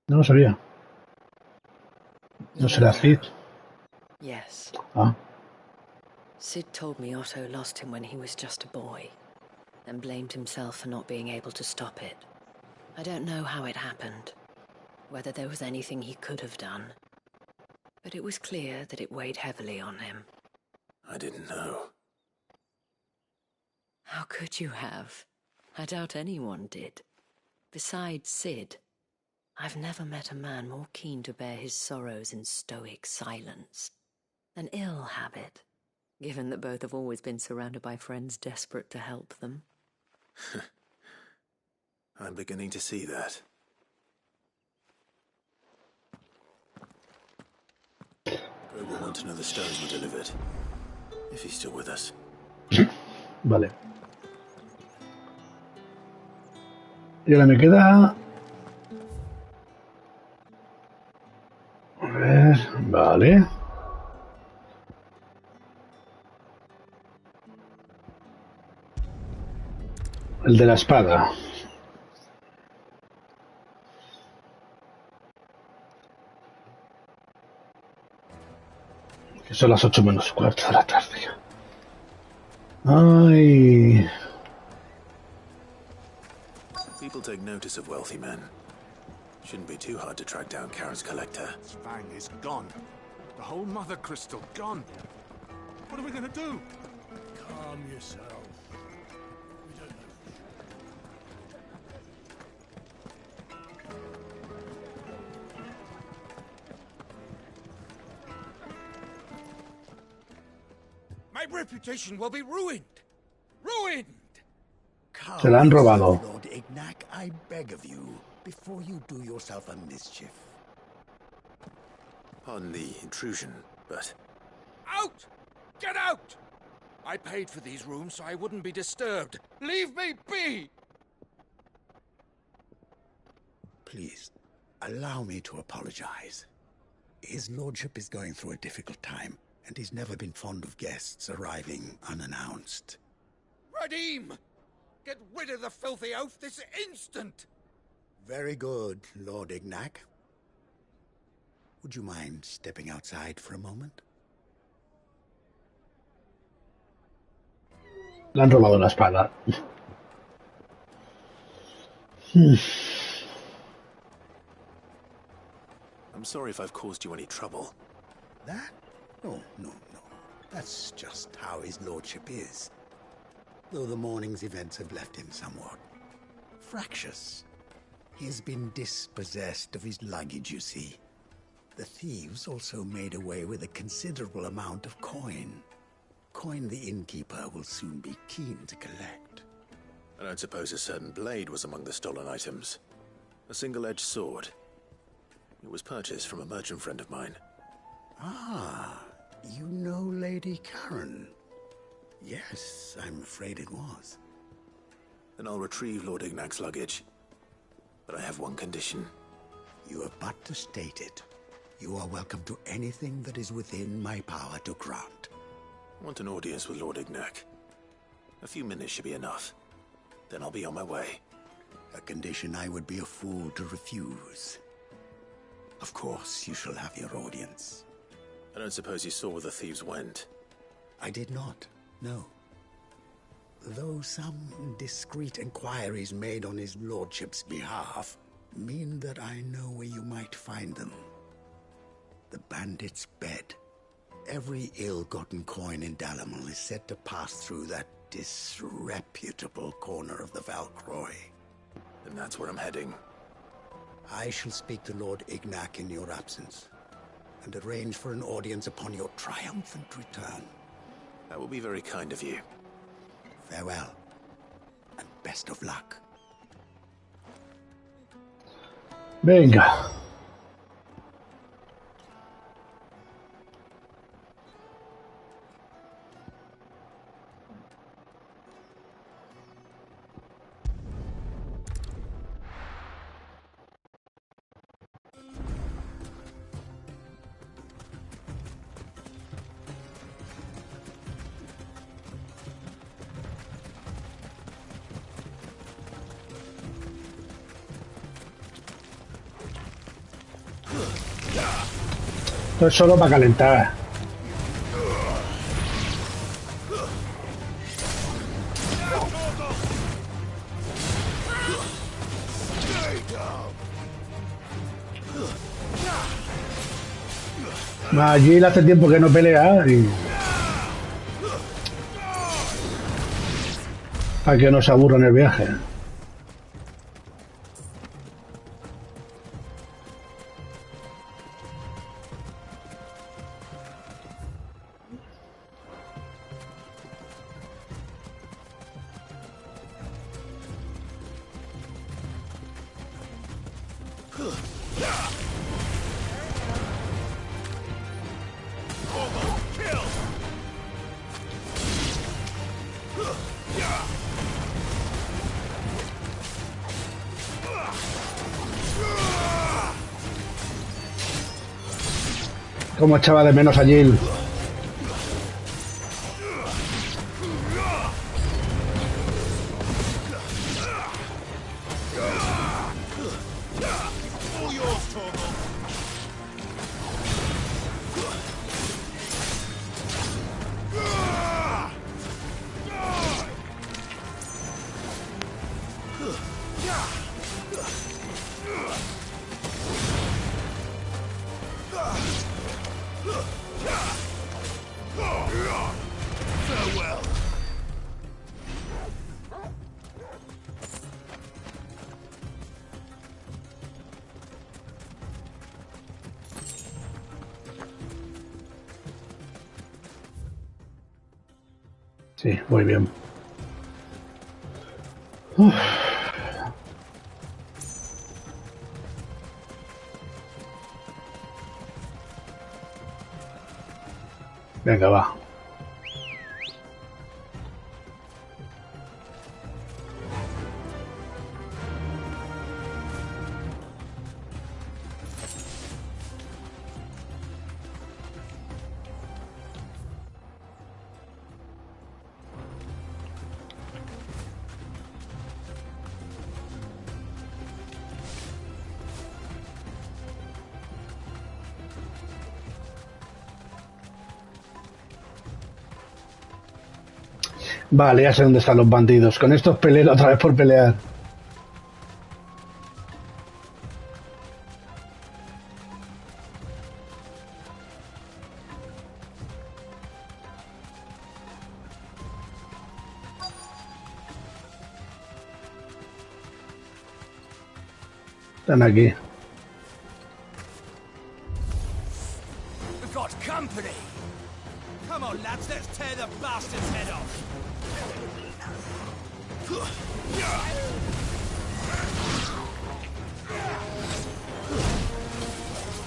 No lo sabía. ¿No será Sid? Yes. Ah. Sid told me Otto lost him when he was just a boy, and blamed himself for not being able to stop it. I don't know how it happened, whether there was anything he could have done, but it was clear that it weighed heavily on him. I didn't know. How could you have? I doubt anyone did. Besides Sid, I've never met a man more keen to bear his sorrows in stoic silence. An ill habit, given that both have always been surrounded by friends desperate to help them. I'm beginning to see that. Greg will want to know the stones were delivered. If he's still with us. Vale. Y ahora me queda... A ver... Vale. El de la espada. Que son las 8 menos cuarto de la tarde. Ay... People take notice of wealthy men. Shouldn't be too hard to track down Karen's collector. Fang is gone. The whole mother crystal gone. What are we gonna do? Calm yourself. We don't know. My reputation will be ruined. Ruined! Se la han robado. Lord Ignac, I beg of you, before you do yourself a mischief. Pardon the intrusion, but... Out! Get out! I paid for these rooms so I wouldn't be disturbed. Leave me be! Please, allow me to apologize. His lordship is going through a difficult time, and he's never been fond of guests arriving unannounced. Radim! Get rid of the filthy oaf this instant! Very good, Lord Ignac. Would you mind stepping outside for a moment? Le han robado la espada. I'm sorry if I've caused you any trouble. That? No. That's just how his lordship is. Though the morning's events have left him somewhat fractious. He's been dispossessed of his luggage, you see. The thieves also made away with a considerable amount of coin. Coin the innkeeper will soon be keen to collect. I don't suppose a certain blade was among the stolen items. A single-edged sword. It was purchased from a merchant friend of mine. Ah, you know Lady Karen. Yes, I'm afraid it was. Then I'll retrieve Lord Ignac's luggage. But I have one condition. You have but to state it. You are welcome to anything that is within my power to grant. I want an audience with Lord Ignac. A few minutes should be enough. Then I'll be on my way. A condition I would be a fool to refuse. Of course, you shall have your audience. I don't suppose you saw where the thieves went. I did not, no. Though some discreet inquiries made on his lordship's behalf mean that I know where you might find them. The bandit's bed. Every ill-gotten coin in Dalimil is said to pass through that disreputable corner of the Valcroy. Then that's where I'm heading. I shall speak to Lord Ignac in your absence, and arrange for an audience upon your triumphant return. That will be very kind of you. Farewell, and best of luck. Venga. Esto es solo para calentar. Allí hace tiempo que no pelea y... para que no se aburra en el viaje. Como echaba de menos a Jill. Sí, muy bien. Uf. Venga, va. Vale, ya sé dónde están los bandidos. Con estos peleo otra vez por pelear. Están aquí. We've got company. Come on, lads, let's tear the bastard's head off.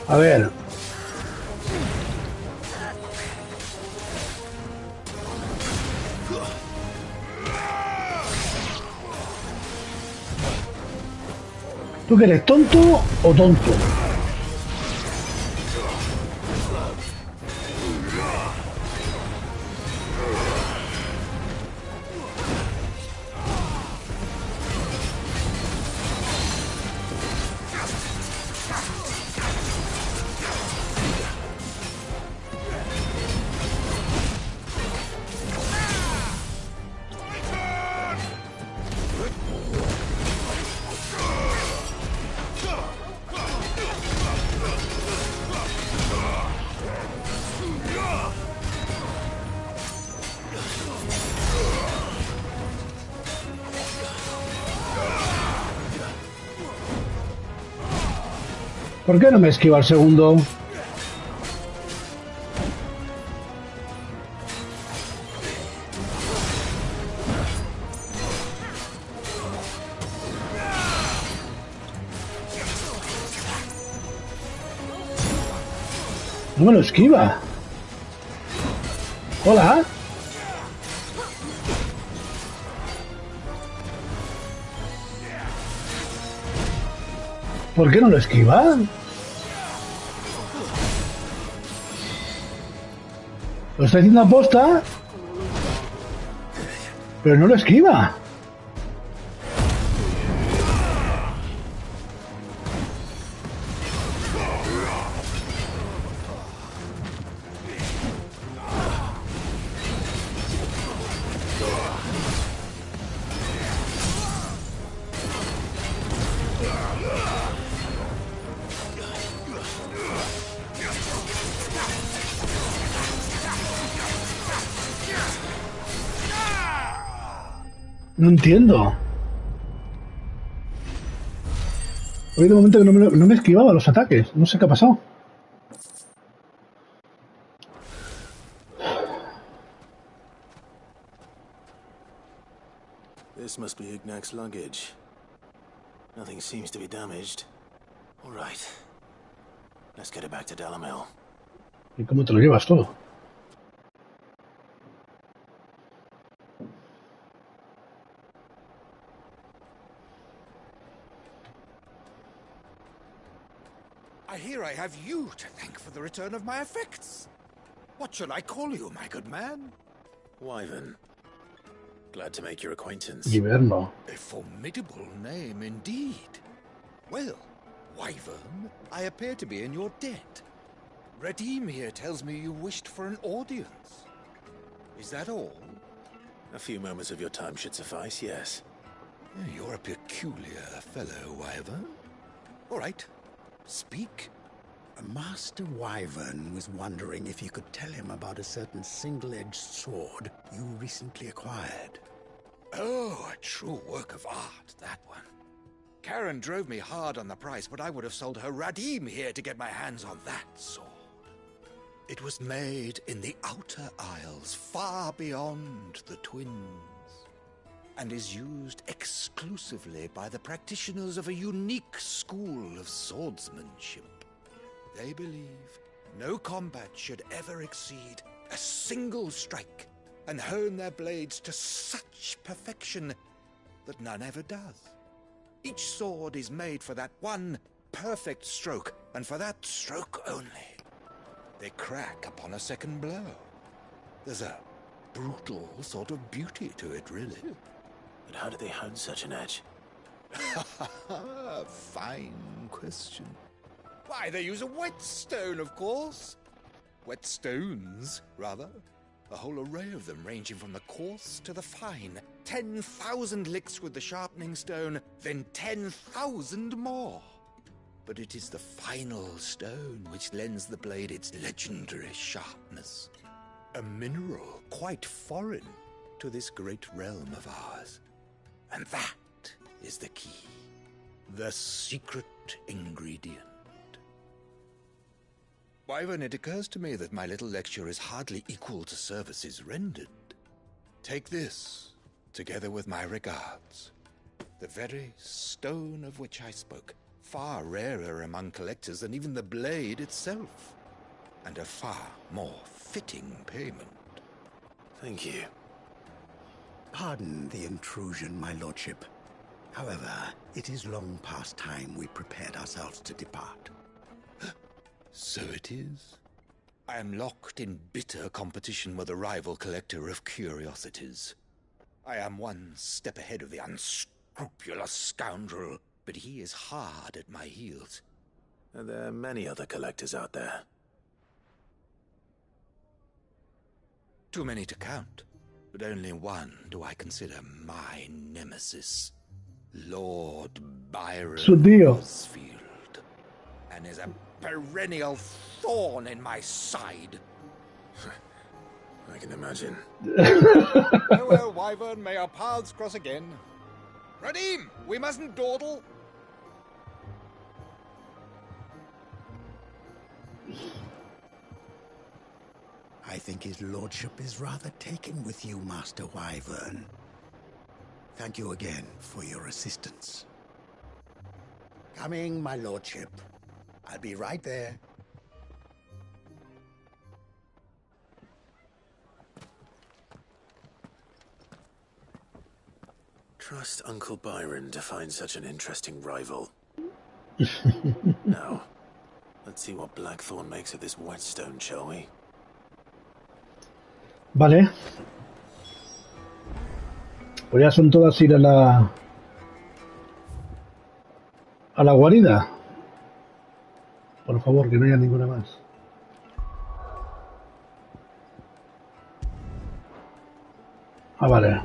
A ver. ¿Tú que eres tonto o tonto? ¿Por qué no me esquiva el segundo? No me lo esquiva. Hola. ¿Por qué no lo esquiva? Lo está haciendo aposta, pero no lo esquiva. No entiendo. Hoy de momento que no me esquivaba los ataques. No sé qué ha pasado. This must be Ignac's luggage. Nothing seems to be damaged. All right. Let's get it back to Dalamel. ¿Y cómo te lo llevas todo? I hear I have you to thank for the return of my effects. What should I call you, my good man? Wyvern. Glad to make your acquaintance. Giverno. A formidable name indeed. Well, Wyvern, I appear to be in your debt. Radim here tells me you wished for an audience. Is that all? A few moments of your time should suffice, yes. You're a peculiar fellow, Wyvern. All right. Speak. Master Wyvern was wondering if you could tell him about a certain single-edged sword you recently acquired. Oh, a true work of art, that one. Karen drove me hard on the price, but I would have sold her Radim here to get my hands on that sword. It was made in the Outer Isles, far beyond the Twins, and is used exclusively by the practitioners of a unique school of swordsmanship. They believe no combat should ever exceed a single strike, and hone their blades to such perfection that none ever does. Each sword is made for that one perfect stroke, and for that stroke only. They crack upon a second blow. There's a brutal sort of beauty to it, really. But how do they hone such an edge? Fine question. Why, they use a whetstone, of course. Whetstones, rather. A whole array of them, ranging from the coarse to the fine. 10,000 licks with the sharpening stone, then 10,000 more. But it is the final stone which lends the blade its legendary sharpness. A mineral quite foreign to this great realm of ours. And that is the key. The secret ingredient. Wyvern, it occurs to me that my little lecture is hardly equal to services rendered. Take this, together with my regards. The very stone of which I spoke, far rarer among collectors than even the blade itself, and a far more fitting payment. Thank you. Pardon the intrusion, my lordship. However, it is long past time we prepared ourselves to depart. So it is. I am locked in bitter competition with a rival collector of curiosities. I am one step ahead of the unscrupulous scoundrel, but he is hard at my heels. Are there many other collectors out there? Too many to count, but only one do I consider my nemesis. Lord Byron Rosfield, and is a perennial thorn in my side. I can imagine. Farewell, Wyvern. May our paths cross again. Radim, we mustn't dawdle. I think his lordship is rather taken with you, Master Wyvern. Thank you again for your assistance. Coming, my lordship. I'll be right there. trust Uncle Byron to find such an interesting rival. Now, let's see what Blackthorn makes of this whetstone, shall we? Vale. Pues ya son todas ir a la guarida. Por favor, que no haya ninguna más. Ah, vale.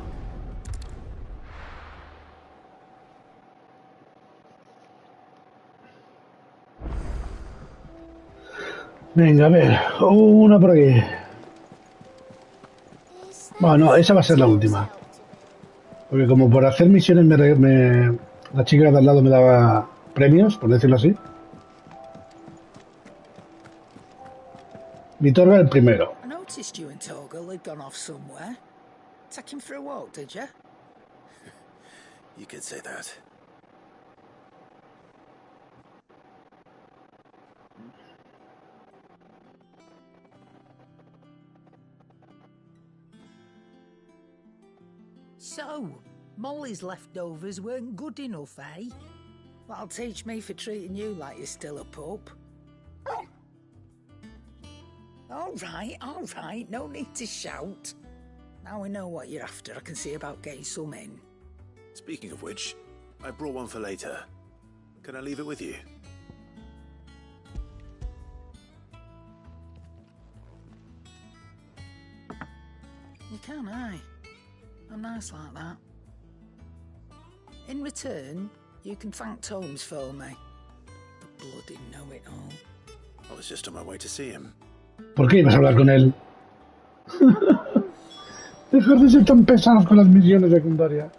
Venga, a ver. Una por aquí. Bueno, esa va a ser la última. Porque como por hacer misiones la chica de al lado me daba premios, por decirlo así. Vitorga el primero. I noticed you and Torgal had gone off somewhere. Take him for a walk, did you? You could say that. So, Molly's leftovers weren't good enough, eh? That'll teach me for treating you like you're still a pup. All right, no need to shout. Now we know what you're after, I can see about getting some in. Speaking of which, I brought one for later. Can I leave it with you? You can, aye. I'm nice like that. In return, you can thank Tomes for me. The bloody know-it-all. I was just on my way to see him. ¿Por qué ibas a hablar con él? Dejar de ser tan pesados con las misiones secundarias.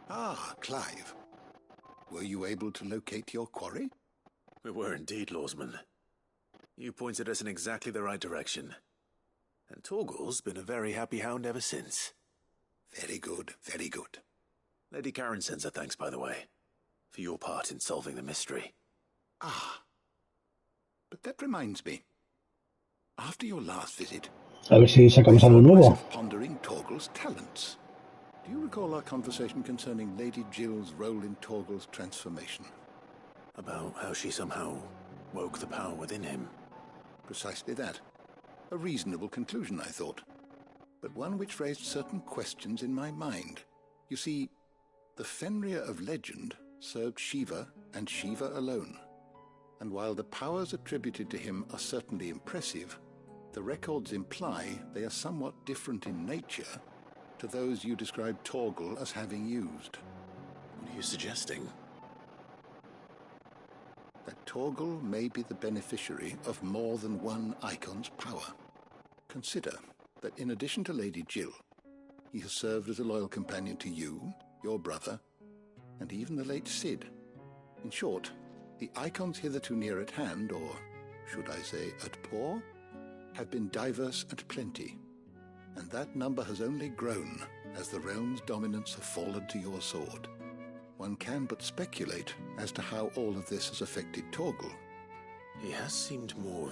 Ah, Clive. Were you able to locate your quarry? We were indeed, Lawsman. You pointed us in exactly the right direction. And Torgal's been a very happy hound ever since. Very good, very good. Lady Karen sends her thanks, by the way, for your part in solving the mystery. Ah. But that reminds me. After your last visit, A ver si sacamos algo I nuevo. was pondering Torgal's talents. Do you recall our conversation concerning Lady Jill's role in Torgal's transformation? About how she somehow woke the power within him. Precisely that. A reasonable conclusion, I thought, but one which raised certain questions in my mind. You see, the Fenrir of legend served Shiva and Shiva alone, and while the powers attributed to him are certainly impressive, the records imply they are somewhat different in nature to those you describe Torgal as having used. What are you suggesting? That Torgal may be the beneficiary of more than one Icon's power. Consider that in addition to Lady Jill, he has served as a loyal companion to you, your brother, and even the late Cid. In short, the Icons hitherto near at hand, or should I say at paw, have been diverse and plenty, and that number has only grown as the realm's dominance have fallen to your sword. One can but speculate as to how all of this has affected Torgal. He has seemed more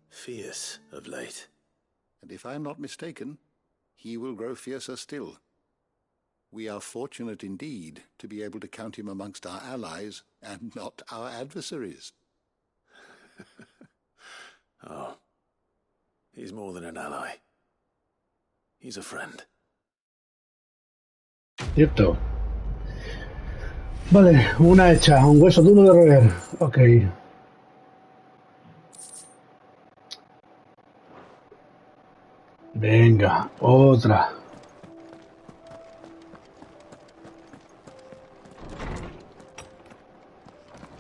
fierce of late. And if I am not mistaken, he will grow fiercer still. We are fortunate indeed to be able to count him amongst our allies and not our adversaries. Oh, he's more than an ally. He's a friend. Cierto. Vale, una hecha, un hueso duro de roer. Ok. Venga, otra.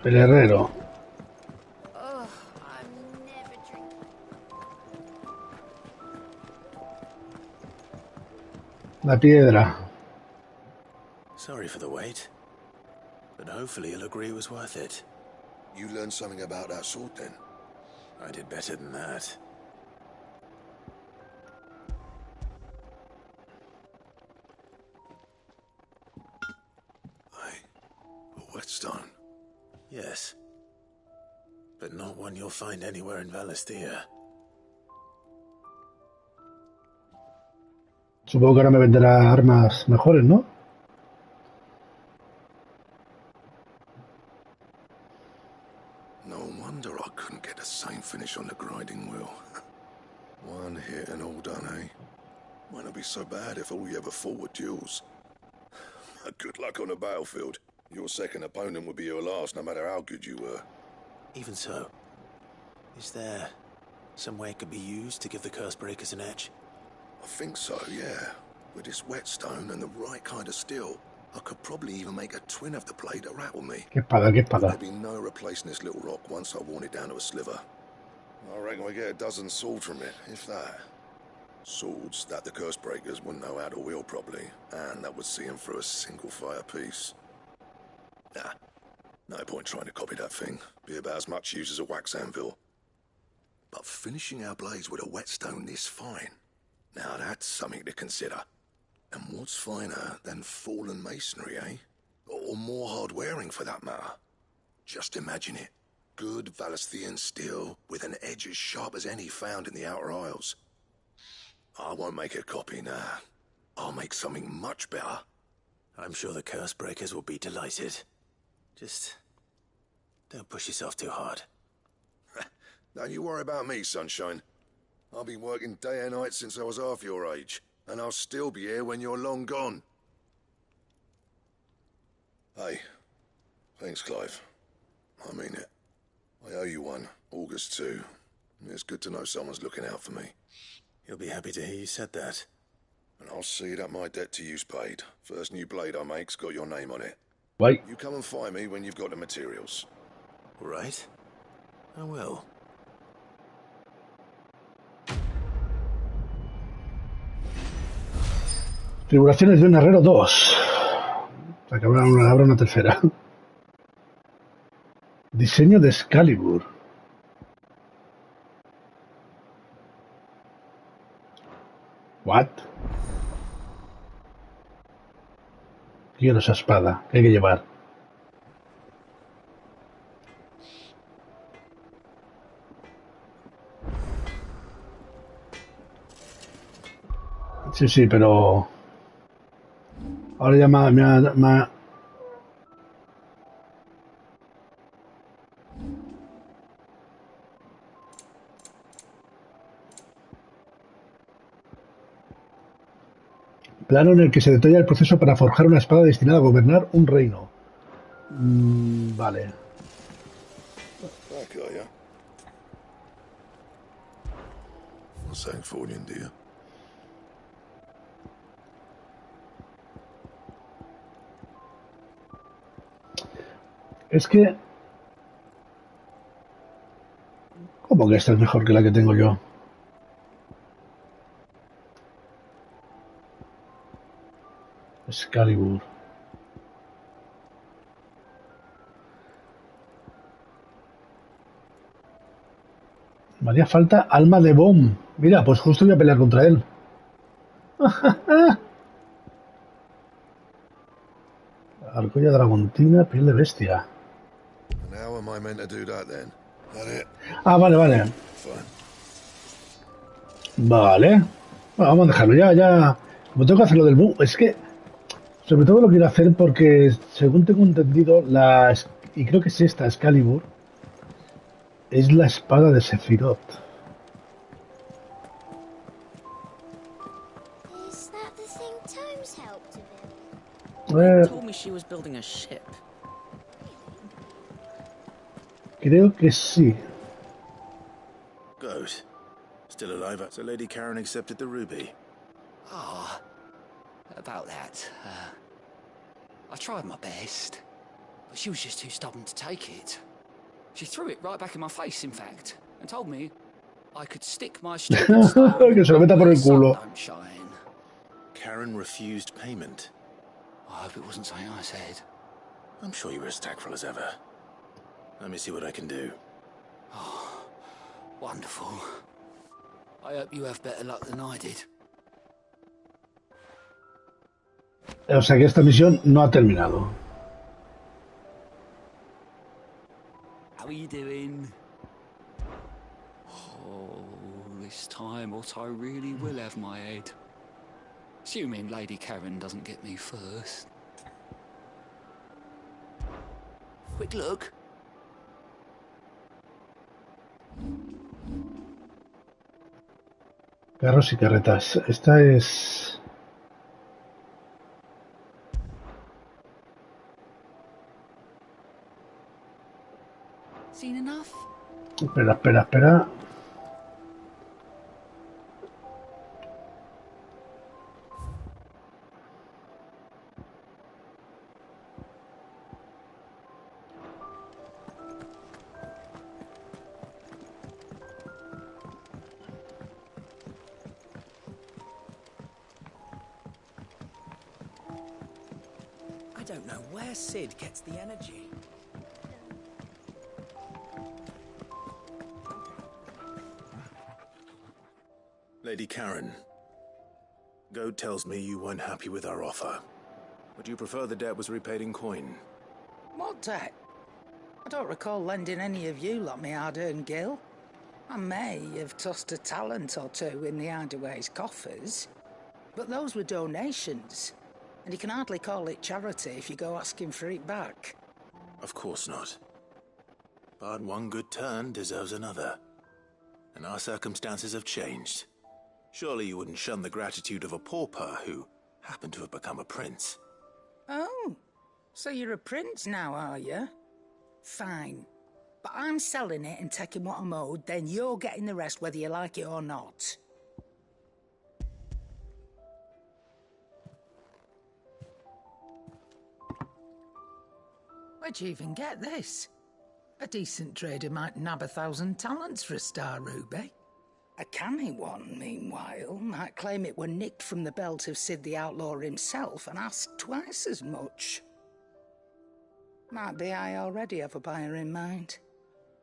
El herrero. La piedra. Sorry for the wait, but hopefully he'll agree it was worth it. You learned something about that sword, then? I did better than that. A whetstone. Yes. But not one you'll find anywhere in Valisthea. Supongo que ahora me venderá armas mejores, ¿no? No wonder I couldn't get the same finish on the grinding wheel. One hit and all done, eh? Might not be so bad if all you ever fought were duels. Good luck on the battlefield. Your second opponent would be your last, no matter how good you were. Even so, is there some way it could be used to give the Cursebreakers an edge? I think so, yeah. With this whetstone and the right kind of steel, I could probably even make a twin of the blade to rattle me. Qué espada, qué espada. There'd be no replacing this little rock once I worn it down to a sliver. I reckon we get a dozen swords from it, if that. Swords that the Cursebreakers wouldn't know how to wield properly, and that would see them through a single fire piece. Nah, no point trying to copy that thing. Be about as much use as a wax anvil. But finishing our blades with a whetstone this fine, now that's something to consider. And what's finer than fallen masonry, eh? Or more hard-wearing, for that matter. Just imagine it. Good Valisthean steel with an edge as sharp as any found in the Outer Isles. I won't make a copy, nah. I'll make something much better. I'm sure the Cursebreakers will be delighted. Just don't push yourself too hard. Don't you worry about me, Sunshine. I've been working day and night since I was half your age, and I'll still be here when you're long gone. Hey, thanks, Clive. I mean it. I owe you one, August too. It's good to know someone's looking out for me. You'll be happy to hear you said that. And I'll see that my debt to you's paid. First new blade I make's got your name on it. Wait. You come and find me when you've got the materials. Right. I will. Tribulaciones de un herrero 2. O sea, que habrá una tercera. Diseño de Excalibur. What? Quiero esa espada que hay que llevar. Sí, sí, pero ahora ya me plano en el que se detalla el proceso para forjar una espada destinada a gobernar un reino. Vale. Back, are ya? What's that for you, dear? Es que... ¿Cómo que esta es mejor que la que tengo yo? Excalibur. Me haría falta alma de Bomb. Mira, pues justo voy a pelear contra él. Argolla dragontina, piel de bestia. Ah, vale, vale. Vale. Bueno, vamos a dejarlo ya. Como tengo que hacer lo del bug, es que sobre todo lo quiero hacer porque, según tengo entendido, y creo que es esta Excalibur, es la espada de Sephiroth. Is that the thing Tomes helped to She told me she was building a ship. Creo que sí. Good. Still alive, so Lady Karen accepted the ruby. Ah, about that. I tried my best, but she was just too stubborn to take it. She threw it right back in my face, in fact, and told me I could stick my stupid stone que se lo meta por el culo. don't shine. Karen refused payment. I hope it wasn't something I said. I'm sure you were as tactful as ever. Let me see what I can do. Oh, wonderful. I hope you have better luck than I did. O sea que esta misión no ha terminado. How are you doing? Oh, this time Otto really will have my head. Assuming Lady Karen doesn't get me first. Quick look. Carros y carretas. Esta es... Seen enough? Espera. I don't know where Sid gets the energy. Lady Karen, Goad tells me you weren't happy with our offer. Would you prefer the debt was repaid in coin? What debt? I don't recall lending any of you lot me hard-earned gil. I may have tossed a talent or two in the Hideaway's coffers, but those were donations, and you can hardly call it charity if you go asking for it back. Of course not. But one good turn deserves another, and our circumstances have changed. Surely you wouldn't shun the gratitude of a pauper who happened to have become a prince. Oh, so you're a prince now, are you? Fine. But I'm selling it and taking what I'm owed, then you're getting the rest whether you like it or not. Where'd you even get this? A decent trader might nab 1,000 talents for a star ruby. A canny one, meanwhile, might claim it were nicked from the belt of Sid the Outlaw himself and ask twice as much. Might be I already have a buyer in mind.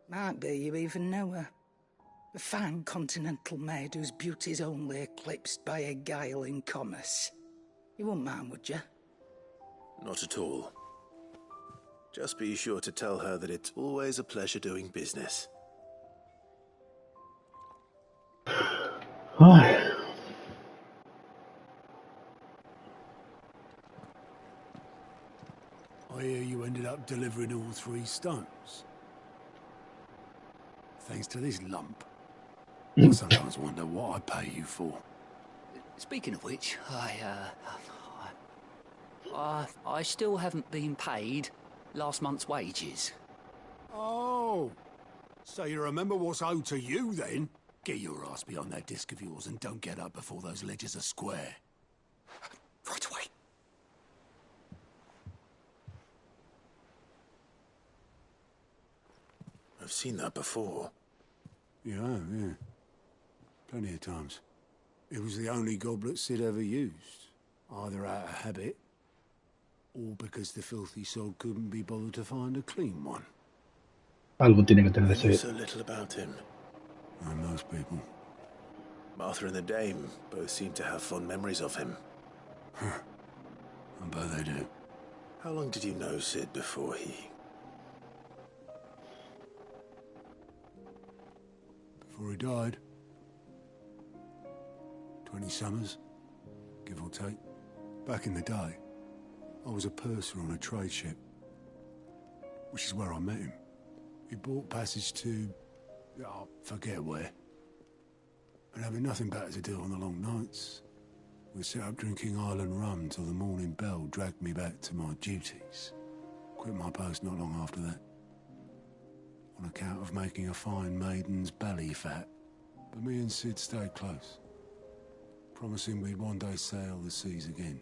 Might be you even know her. A fine continental maid whose beauty's only eclipsed by a guile in commerce. You wouldn't mind, would you? Not at all. Just be sure to tell her that it's always a pleasure doing business. Ay. I hear you ended up delivering all 3 stones. Thanks to this lump. I sometimes wonder what I pay you for. Speaking of which, I still haven't been paid last month's wages. Oh, so you remember what's owed to you then? Get your ass behind that disc of yours and don't get up before those ledgers are square. Right away. I've seen that before. Yeah. Plenty of times. It was the only goblet Sid ever used. Either out of habit, or because the filthy soul couldn't be bothered to find a clean one. Algo tiene que tener I ese... know so little about him. Like most people. Martha and the Dame both seem to have fond memories of him. I bet they do. How long did you know Sid before he... Before he died. 20 summers, give or take. Back in the day, I was a purser on a trade ship, which is where I met him. He bought passage to... I forget where. And having nothing better to do on the long nights, we set up drinking island rum till the morning bell dragged me back to my duties. Quit my post not long after that. On account of making a fine maiden's belly fat. But me and Sid stayed close, promising we'd one day sail the seas again.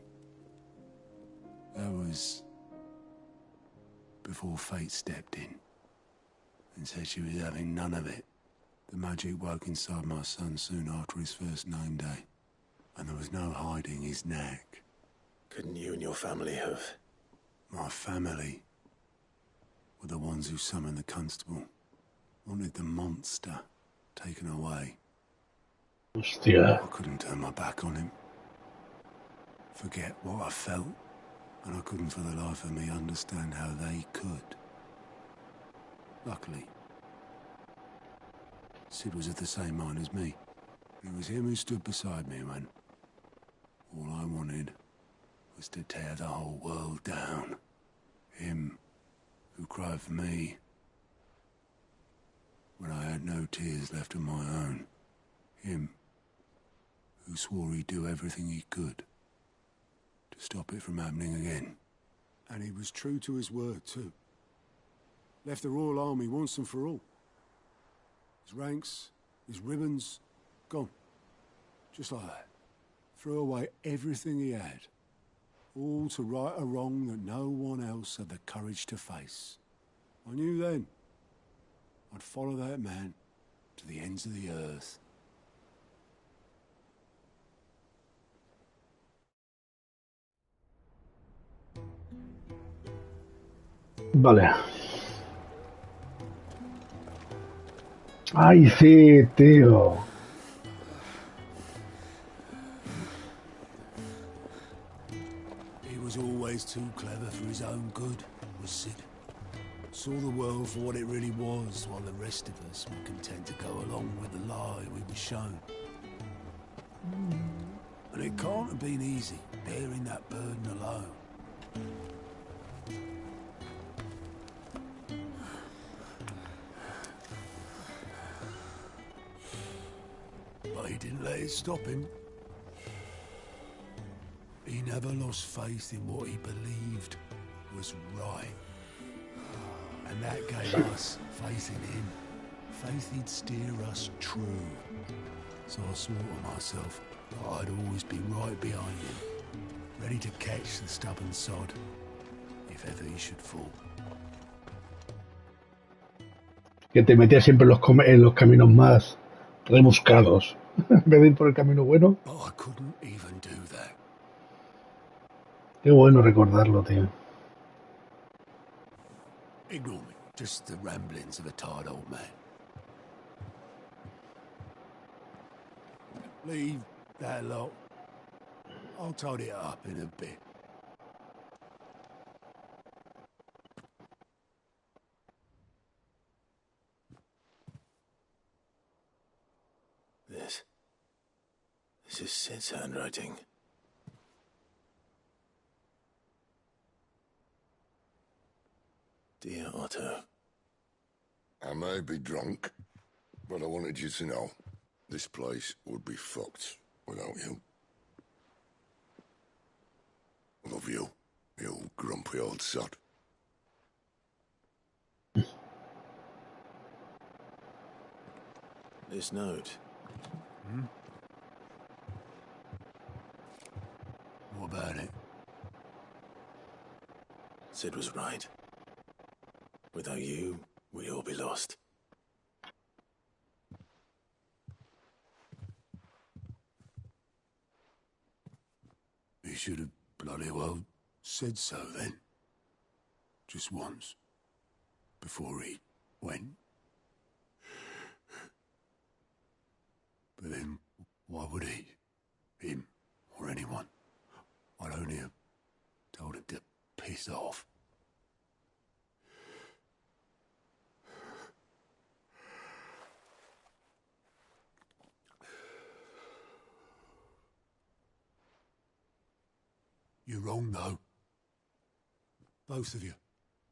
That was before fate stepped in and said she was having none of it. The magic woke inside my son soon after his first name day, and there was no hiding his knack. Couldn't you and your family have... My family were the ones who summoned the constable. Wanted the monster taken away. Hostia. I couldn't turn my back on him. Forget what I felt, and I couldn't for the life of me understand how they could. Luckily, Sid was of the same mind as me. It was him who stood beside me when all I wanted was to tear the whole world down. Him who cried for me when I had no tears left of my own. Him who swore he'd do everything he could to stop it from happening again. And he was true to his word, too. Left the Royal Army once and for all. His ranks, his ribbons, gone. Just like that. Threw away everything he had. All to right a wrong that no one else had the courage to face. I knew then I'd follow that man to the ends of the earth. Vale. Ay, sí, tío. He was always too clever for his own good, was Sid. Saw the world for what it really was, while the rest of us were content to go along with the lie we were shown. And it can't have been easy, bearing that burden alone. But he didn't let it stop him. He never lost faith in what he believed was right. And that gave us faith in him. Faith he'd steer us true. So I swore to myself that I'd always be right behind him, ready to catch the stubborn sod, if ever he should fall. Que te metías siempre en los caminos más rebuscados. En vez de ir por el camino bueno. But I couldn't even do that. Qué bueno recordarlo, tío. Ignore me. Just the ramblings of a tired old man. Leave that lot. I'll tidy it up in a bit. This is Sid's handwriting. Dear Otto. I may be drunk, but I wanted you to know this place would be fucked without you. I love you, you grumpy old sod. This note. What about it? Sid was right. Without you, we'd all be lost. He should have bloody well said so then. Just once. Before he went. But then, why would he? Him, or anyone? I'd only have told him to piss off. You're wrong, though. Both of you.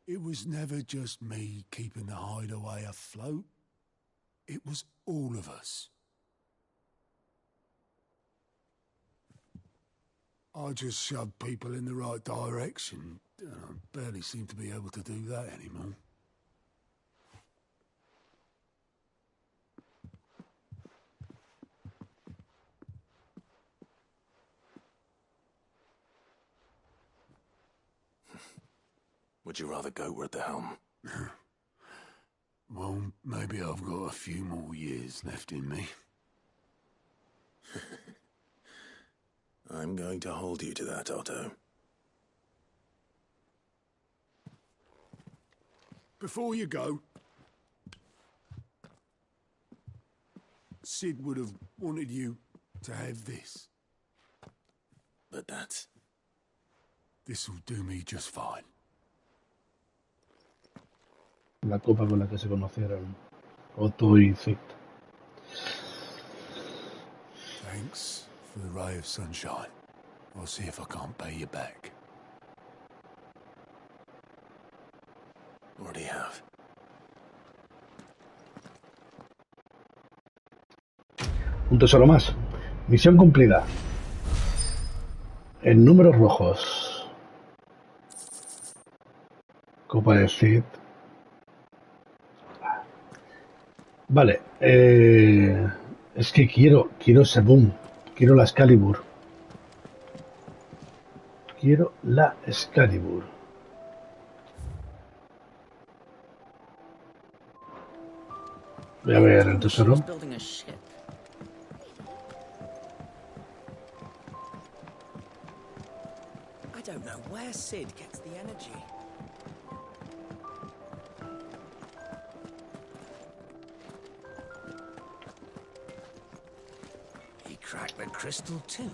It was never just me keeping the hideaway afloat. It was all of us. I just shoved people in the right direction. I barely seem to be able to do that anymore. Would you rather go at the helm? Well, maybe I've got a few more years left in me. I'm going to hold you to that, Otto. Before you go, Sid would have wanted you to have this. But that's... This'll do me just fine. La copa con la que se conocieron Otto y Cid. Thanks for the ray of sunshine. I'll see if I can't pay you back. Already have. Un tesoro más. Misión cumplida. En números rojos. Copa de Cid. Vale. Es que quiero ese boom. Quiero la Excalibur. Quiero la Excalibur. Voy a ver el tesoro. I don't know where Sid gets the energy. He cracked the crystal too?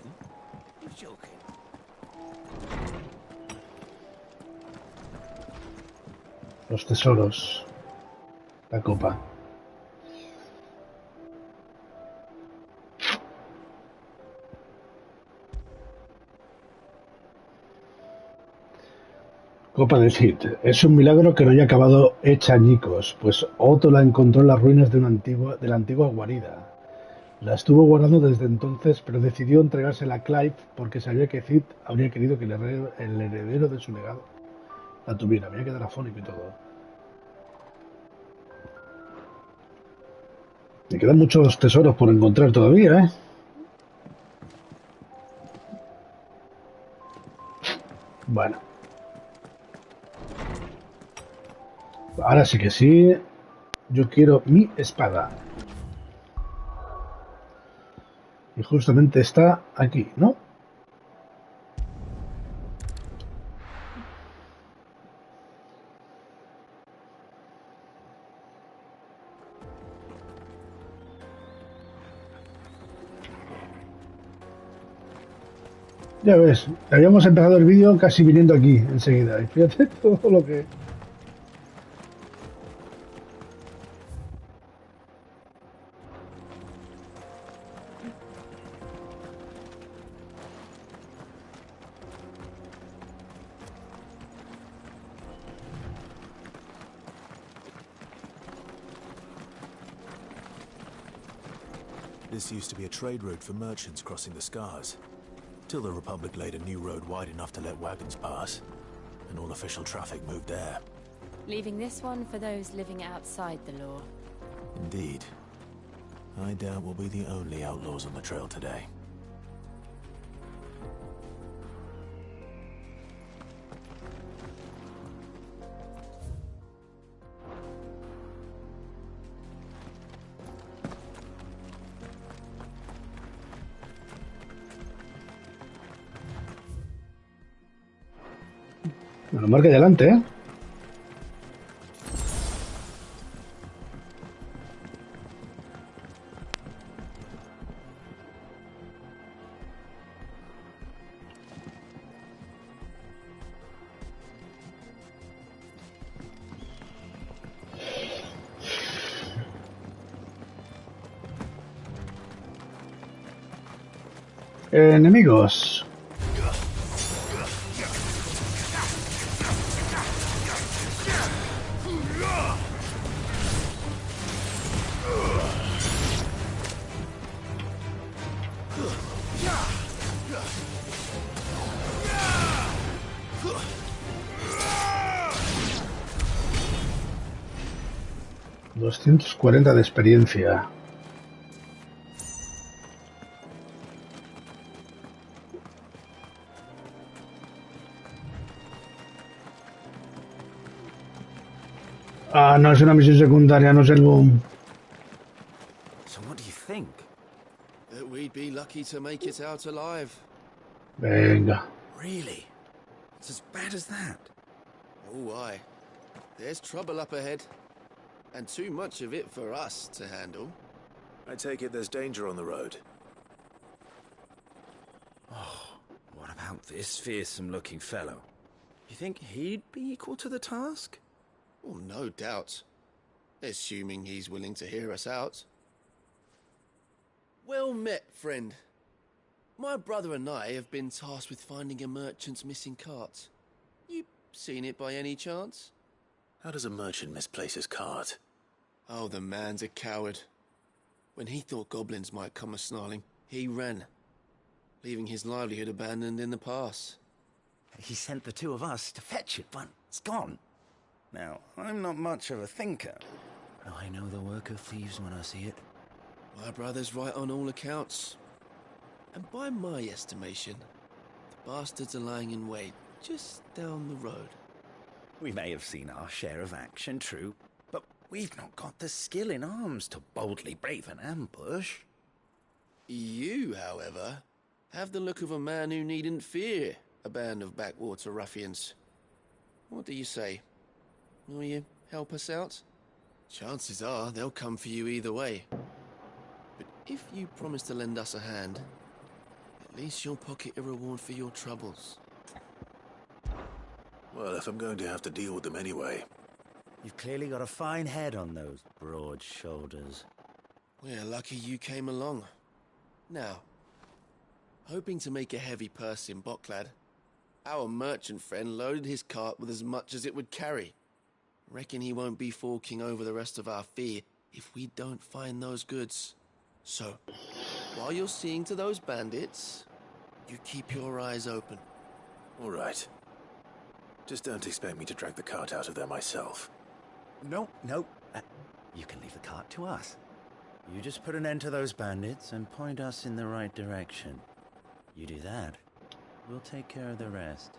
You're joking. Los tesoros. La copa. Copa de Cid. Es un milagro que no haya acabado hecha añicos, pues Otto la encontró en las ruinas de la antigua guarida. La estuvo guardando desde entonces, pero decidió entregársela a Clive porque sabía que Cid habría querido que el heredero de su legado la tuviera. Había que quedar afónico y todo. Me quedan muchos tesoros por encontrar todavía, ¿eh? Bueno. Ahora sí que sí. Yo quiero mi espada. Y justamente está aquí, ¿no? Ya ves, habíamos empezado el vídeo casi viniendo aquí enseguida. Y fíjate todo lo que... This used to be a trade route for merchants crossing the Scars, till the Republic laid a new road wide enough to let wagons pass, and all official traffic moved there. Leaving this one for those living outside the law. Indeed. I doubt we'll be the only outlaws on the trail today. Bueno, marca adelante, ¿eh? Enemigos. $240 de experiencia. Ah, no es una misión secundaria, no es el boom. So what do you think? That we'd be lucky to make it out alive. Venga. Really? It's as bad as that? Oh, aye. There's trouble up ahead. And too much of it for us to handle. I take it there's danger on the road. Oh, what about this fearsome-looking fellow? You think he'd be equal to the task? Well, no doubt. Assuming he's willing to hear us out. Well met, friend. My brother and I have been tasked with finding a merchant's missing cart. You seen it by any chance? How does a merchant misplace his cart? Oh, the man's a coward. When he thought goblins might come a-snarling, he ran, leaving his livelihood abandoned in the pass. He sent the two of us to fetch it, but it's gone. Now, I'm not much of a thinker. I know the work of thieves when I see it. My brother's right on all accounts. And by my estimation, the bastards are lying in wait just down the road. We may have seen our share of action, true, but we've not got the skill in arms to boldly brave an ambush. You, however, have the look of a man who needn't fear a band of backwater ruffians. What do you say? Will you help us out? Chances are they'll come for you either way. But if you promise to lend us a hand, at least you'll pocket a reward for your troubles. Well, if I'm going to have to deal with them anyway. You've clearly got a fine head on those broad shoulders. We're lucky you came along. Now, hoping to make a heavy purse in Boklad, our merchant friend loaded his cart with as much as it would carry. Reckon he won't be forking over the rest of our fee if we don't find those goods. So, while you're seeing to those bandits, you keep your eyes open. All right. Just don't expect me to drag the cart out of there myself. No. You can leave the cart to us. You just put an end to those bandits and point us in the right direction. You do that, we'll take care of the rest.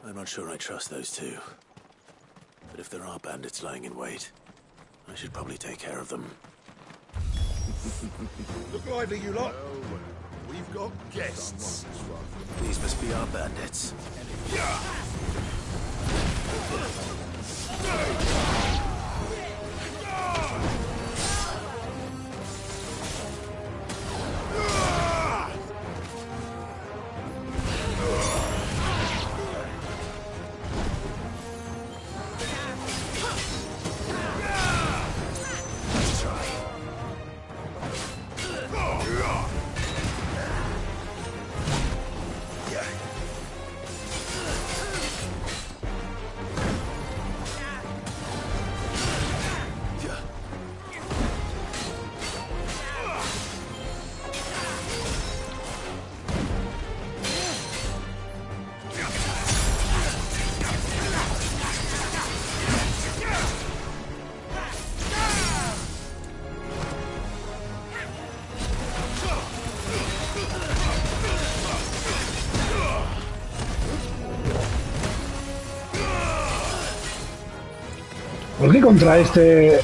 I'm not sure I trust those two. But if there are bandits lying in wait, I should probably take care of them. Look lively, you lot. We've got guests. These must be our bandits. ¿Por qué contra este...?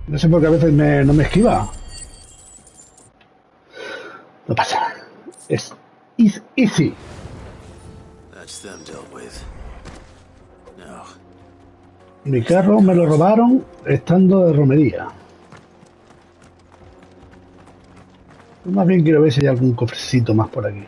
No sé por qué a veces no me esquiva. No pasa. Es easy. That's them dealt with. No. Mi carro me lo robaron estando de romería. Más bien quiero ver si hay algún cofrecito más por aquí.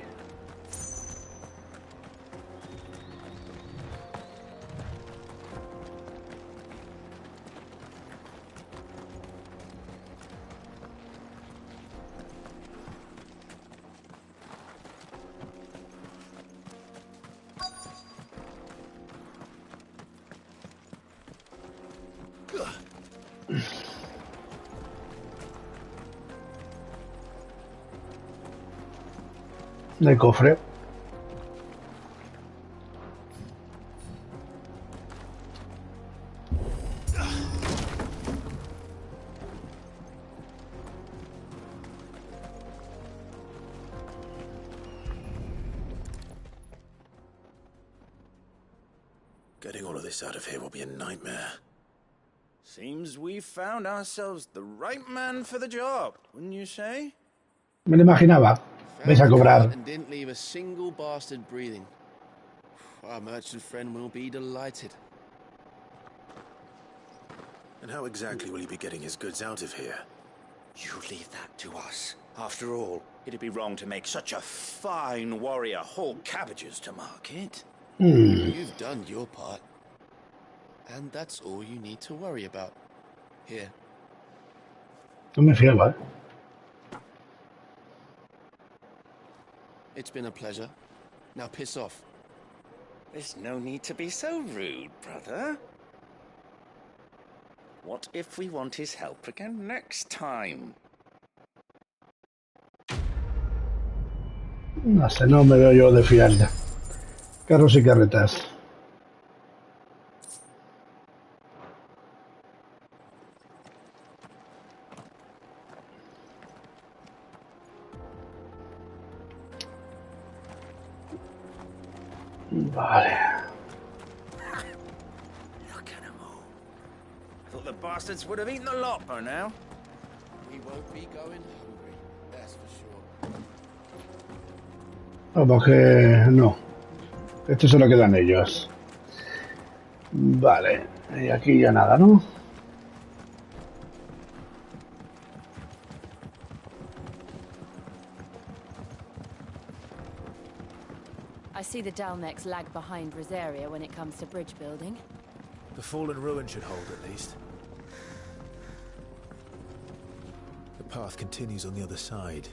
De cofre. Getting all of this out of here will be a nightmare. Seems we've found ourselves the right man for the job, wouldn't you say? Me lo imaginaba. Vais a cobrar. And didn't leave a single bastard breathing. Our merchant friend will be delighted. And how exactly will he be getting his goods out of here? You leave that to us. After all, it'd be wrong to make such a fine warrior haul cabbages to market. You've done your part. And that's all you need to worry about. Here. No me fiaba, eh. It's been a pleasure. Now piss off. There's no need to be so rude, brother. What if we want his help again next time? No sé, no me veo yo de fiar. Carros y carretas. Vale. Look at them all. Thought the bastards would have eaten the lot by now. We won't be going hungry, that's for sure. Vamos que no. Esto se lo quedan ellos. Vale. Y aquí ya nada, ¿no? I see the Dalmex lag behind Rosaria when it comes to bridge building. The fallen ruin should hold, at least. The path continues on the other side.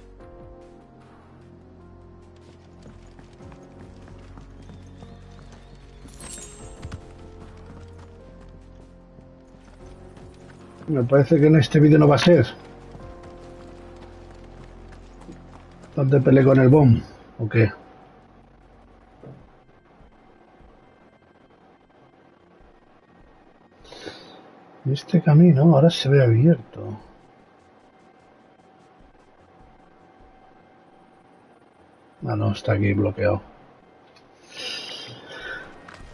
Me parece que en este vídeo no va a ser. ¿Dónde peleé con el bomb? ¿O qué? Este camino ahora se ve abierto. Ah, no, está aquí bloqueado.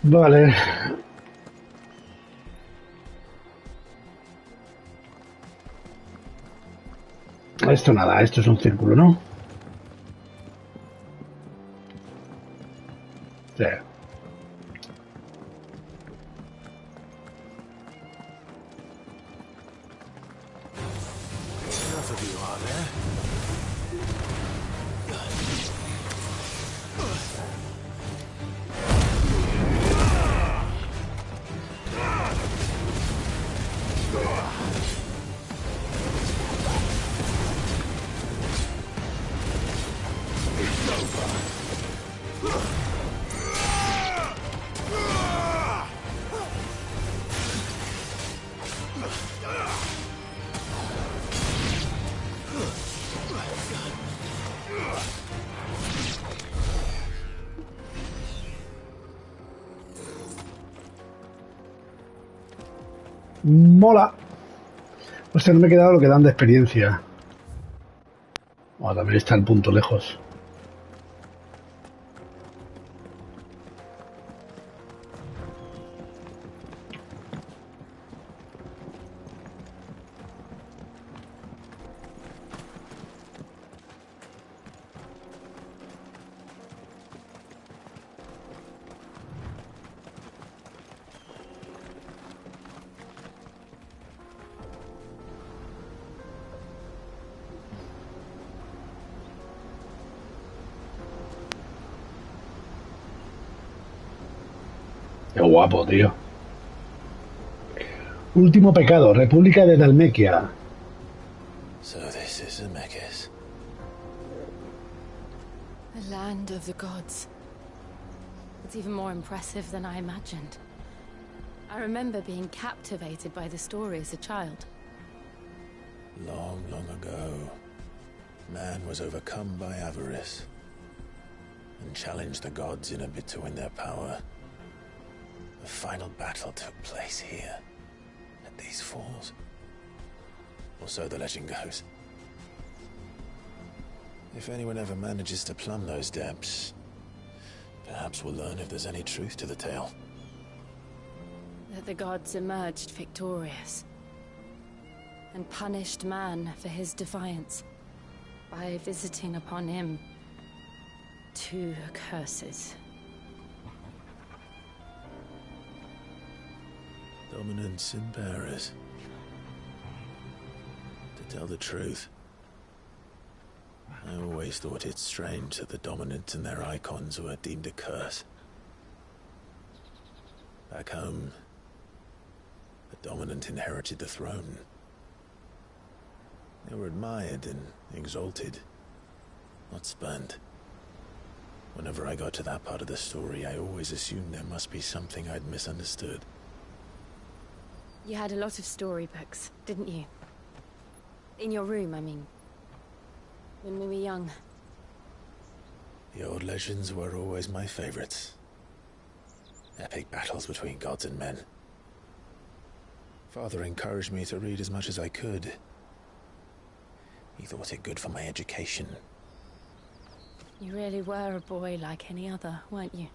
Vale. Esto nada, esto es un círculo, ¿no? Sí. Enough of you, are there? Mola. O sea, no me he quedado lo que dan de experiencia. Oh, también está el punto lejos. Qué guapo, tío. Último pecado, República de Dalmequia. So this is Zemeckis. The land of the gods. It's even more impressive than I imagined. I remember being captivated by the story as a child. Long, long ago, man was overcome by avarice. and challenged the gods in a bid to win their power. The final battle took place here, at these falls. Or so the legend goes. If anyone ever manages to plumb those depths, perhaps we'll learn if there's any truth to the tale. That the gods emerged victorious and punished man for his defiance by visiting upon him 2 curses. Dominants and bearers. To tell the truth, I always thought it strange that the dominant and their icons were deemed a curse. Back home, the dominant inherited the throne. They were admired and exalted, not spurned. Whenever I got to that part of the story, I always assumed there must be something I'd misunderstood. You had a lot of storybooks, didn't you? In your room, I mean. When we were young. The old legends were always my favorites. Epic battles between gods and men. Father encouraged me to read as much as I could. He thought it good for my education. You really were a boy like any other, weren't you?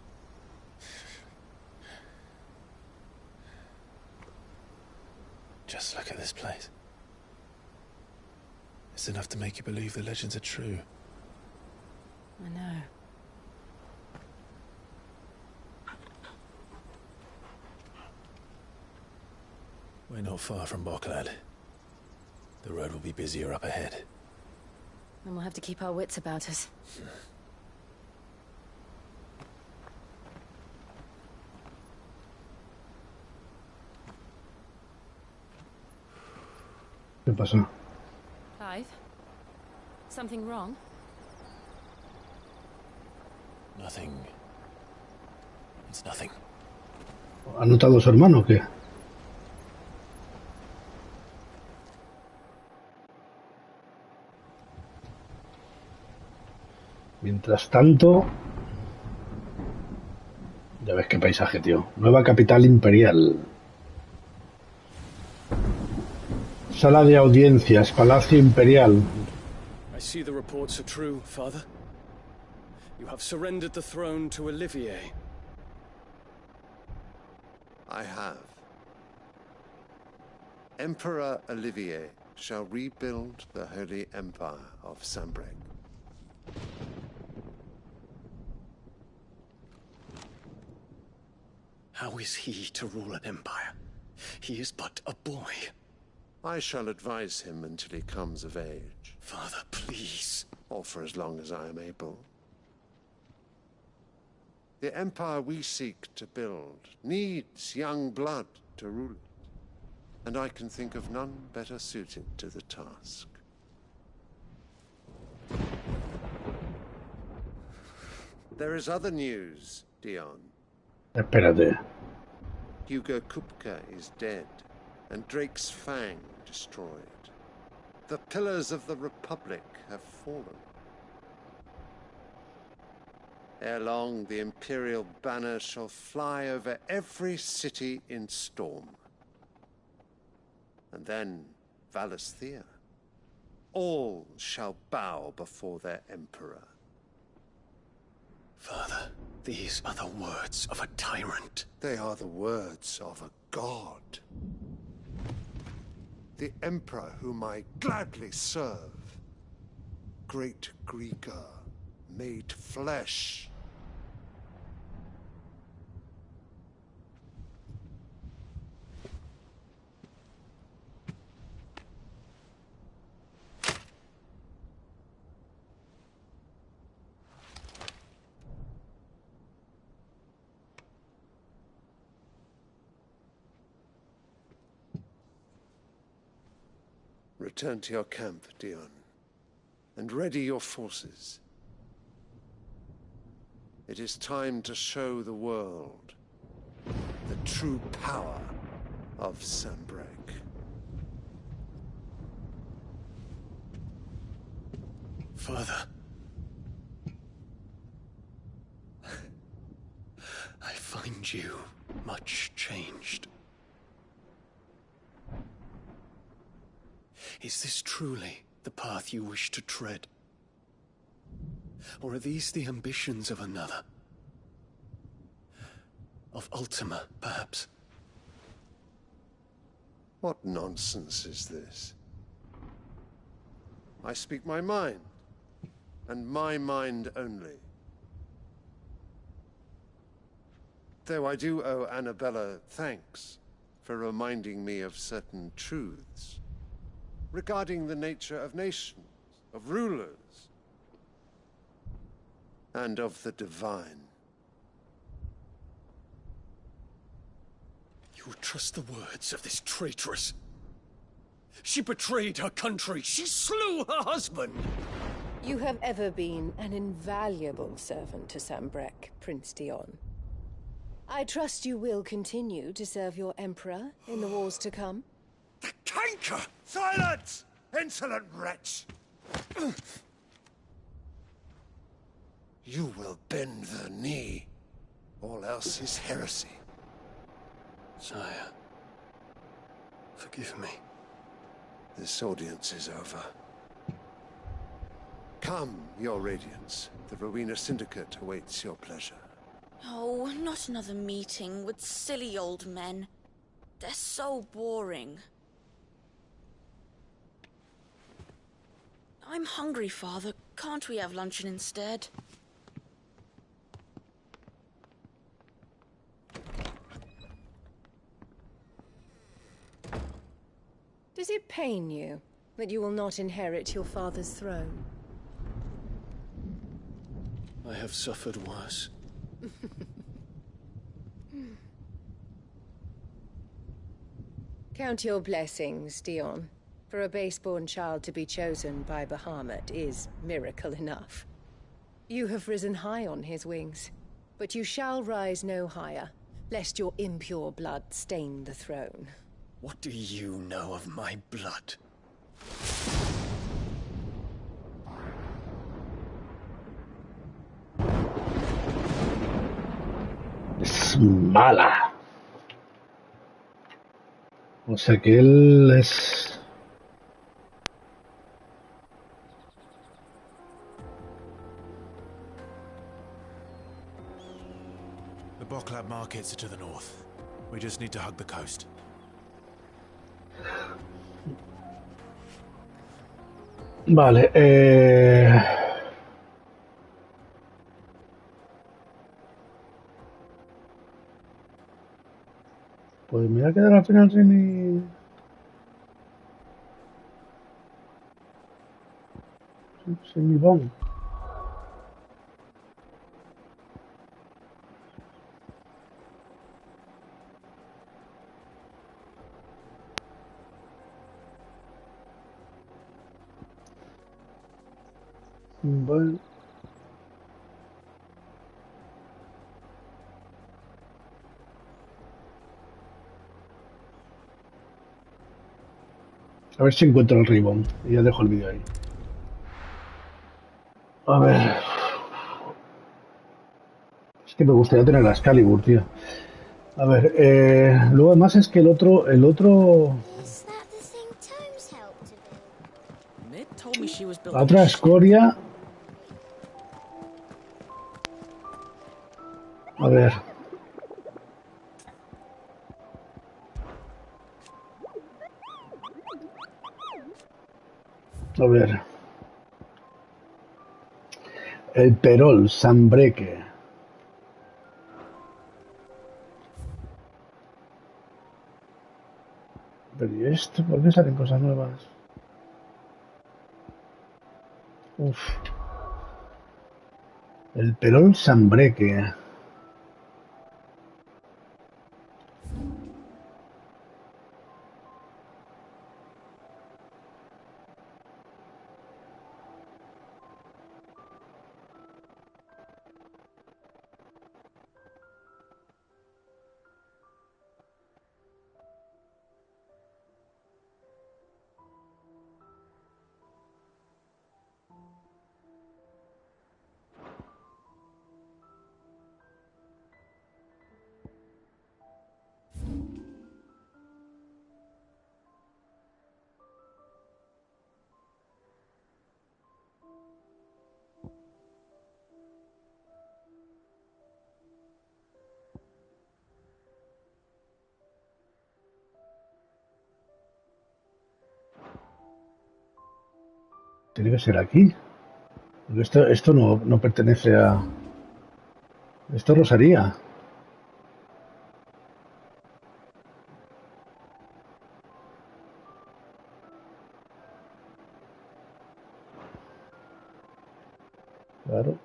Just look at this place. It's enough to make you believe the legends are true. I know. We're not far from Boklad. The road will be busier up ahead. And we'll have to keep our wits about us. ¿Qué pasa? Clive? Something wrong? Nothing. It's nothing. ¿Ha notado a su hermano o qué? Mientras tanto... Ya ves qué paisaje, tío. Nueva capital imperial. Sala de audiencias, Palacio Imperial. I see the reports are true, Father. You have surrendered the throne to Olivier. I have. Emperor Olivier shall rebuild the Holy Empire of Sanbreque. How is he to rule an empire? He is but a boy. I shall advise him until he comes of age. Father, please. Or for as long as I am able. The empire we seek to build needs young blood to rule it. And I can think of none better suited to the task. There is other news, Dion. Espérate. Hugo Kupka is dead, and Drake's Fang destroyed. The pillars of the Republic have fallen. Ere long, the Imperial banner shall fly over every city in Storm. And then Valisthea. All shall bow before their Emperor. Father, these are the words of a tyrant. They are the words of a god. The Emperor whom I gladly serve. Great Greeker, made flesh. Return to your camp, Dion, and ready your forces. It is time to show the world the true power of Sanbreque. Father. I find you much changed. Is this truly the path you wish to tread? Or are these the ambitions of another? Of Ultima, perhaps? What nonsense is this? I speak my mind, and my mind only. Though I do owe Annabella thanks for reminding me of certain truths regarding the nature of nations, of rulers, and of the divine. You would trust the words of this traitress? She betrayed her country. She slew her husband. You have ever been an invaluable servant to Sanbreque, Prince Dion. I trust you will continue to serve your Emperor in the wars to come. The canker! Silence! Insolent wretch! You will bend the knee. All else is heresy. Sire, forgive me. This audience is over. Come, your Radiance. The Rowena Syndicate awaits your pleasure. Oh, not another meeting with silly old men. They're so boring. I'm hungry, Father. Can't we have luncheon instead? Does it pain you that you will not inherit your father's throne? I have suffered worse. Count your blessings, Dion. For a base-born child to be chosen by Bahamut is miracle enough. You have risen high on his wings, but you shall rise no higher, lest your impure blood stain the throne. What do you know of my blood? Es mala. O sea que él es... The Boklab markets are to the north. We just need to hug the coast. Vale, pues me voy a quedar al final sin mi bomb. Bueno. A ver si encuentro el ribbon y ya dejo el vídeo ahí. A ver. Es que me gustaría tener la Excalibur, tío. A ver, luego además es que el otro... La otra escoria... A ver. A ver. El Perol, Sanbreque. Pero ¿y esto? ¿Por qué salen cosas nuevas? Uf. El Perol, Sanbreque. Tiene que ser aquí. Porque esto no pertenece a... Esto es Rosaría. Claro.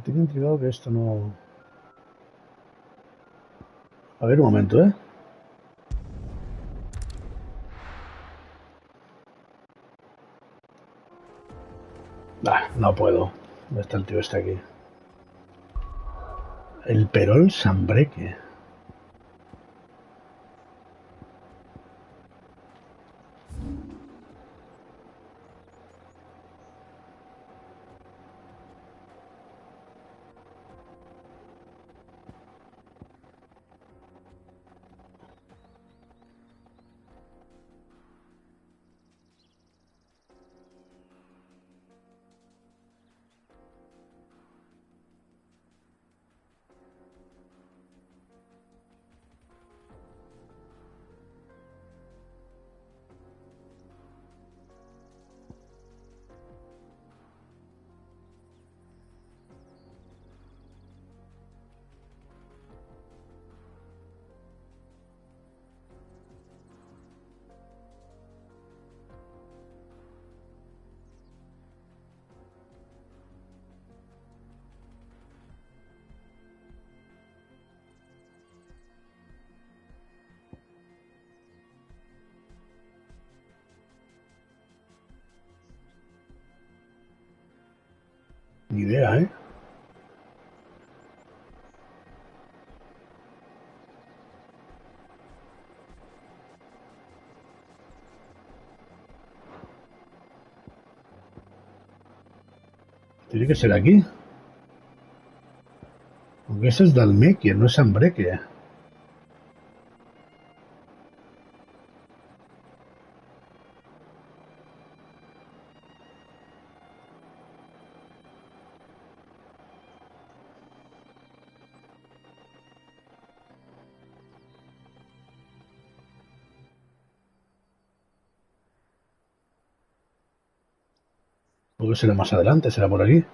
Tengo intrigado que esto no... A ver, un momento, ¿eh? No puedo. ¿Dónde está el tío este aquí? El Perol Sambreque. Ni idea, ¿eh? Tiene que ser aquí. Porque ese es Dalmequia, no es Sambreque. Porque será más adelante, será por aquí.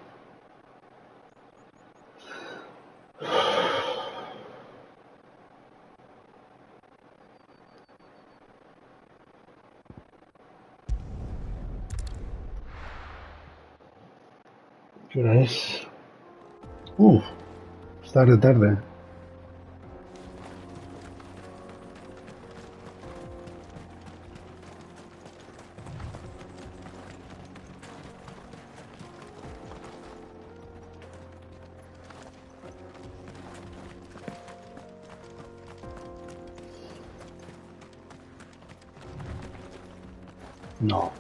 ¿Qué hora es? Está de tarde. No.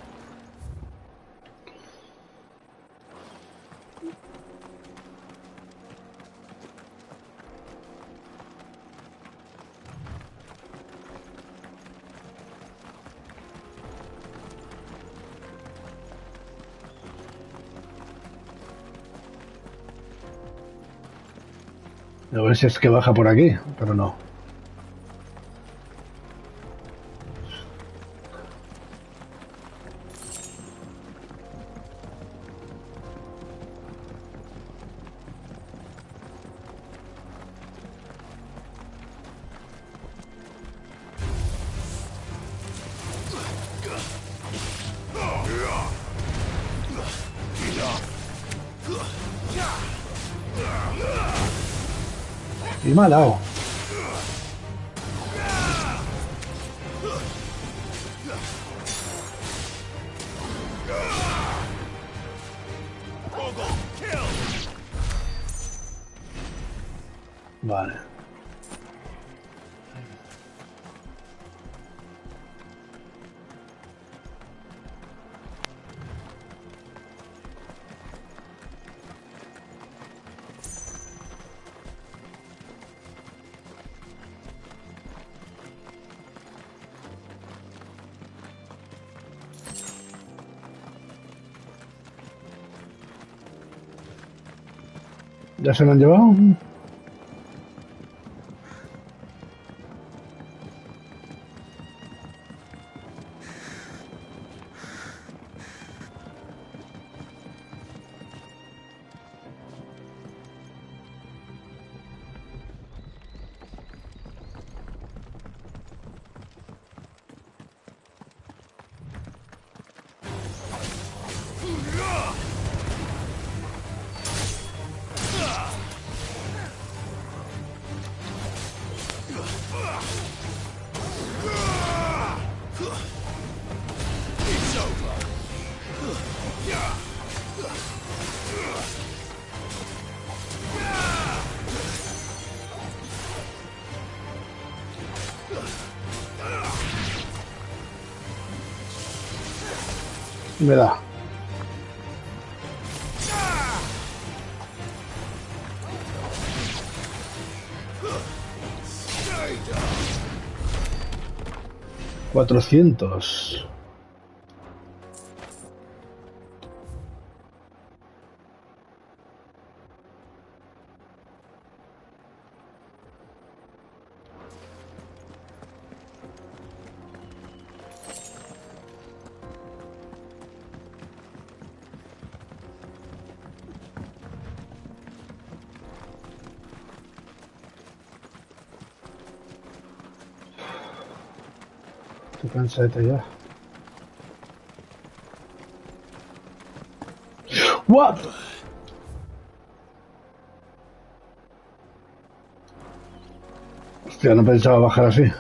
A ver si es que baja por aquí, pero no. Y me ha dado. Vale. ¿Ya se lo han llevado? Me da. $400. Estoy cansadita ya. What? Hostia, no pensaba bajar así.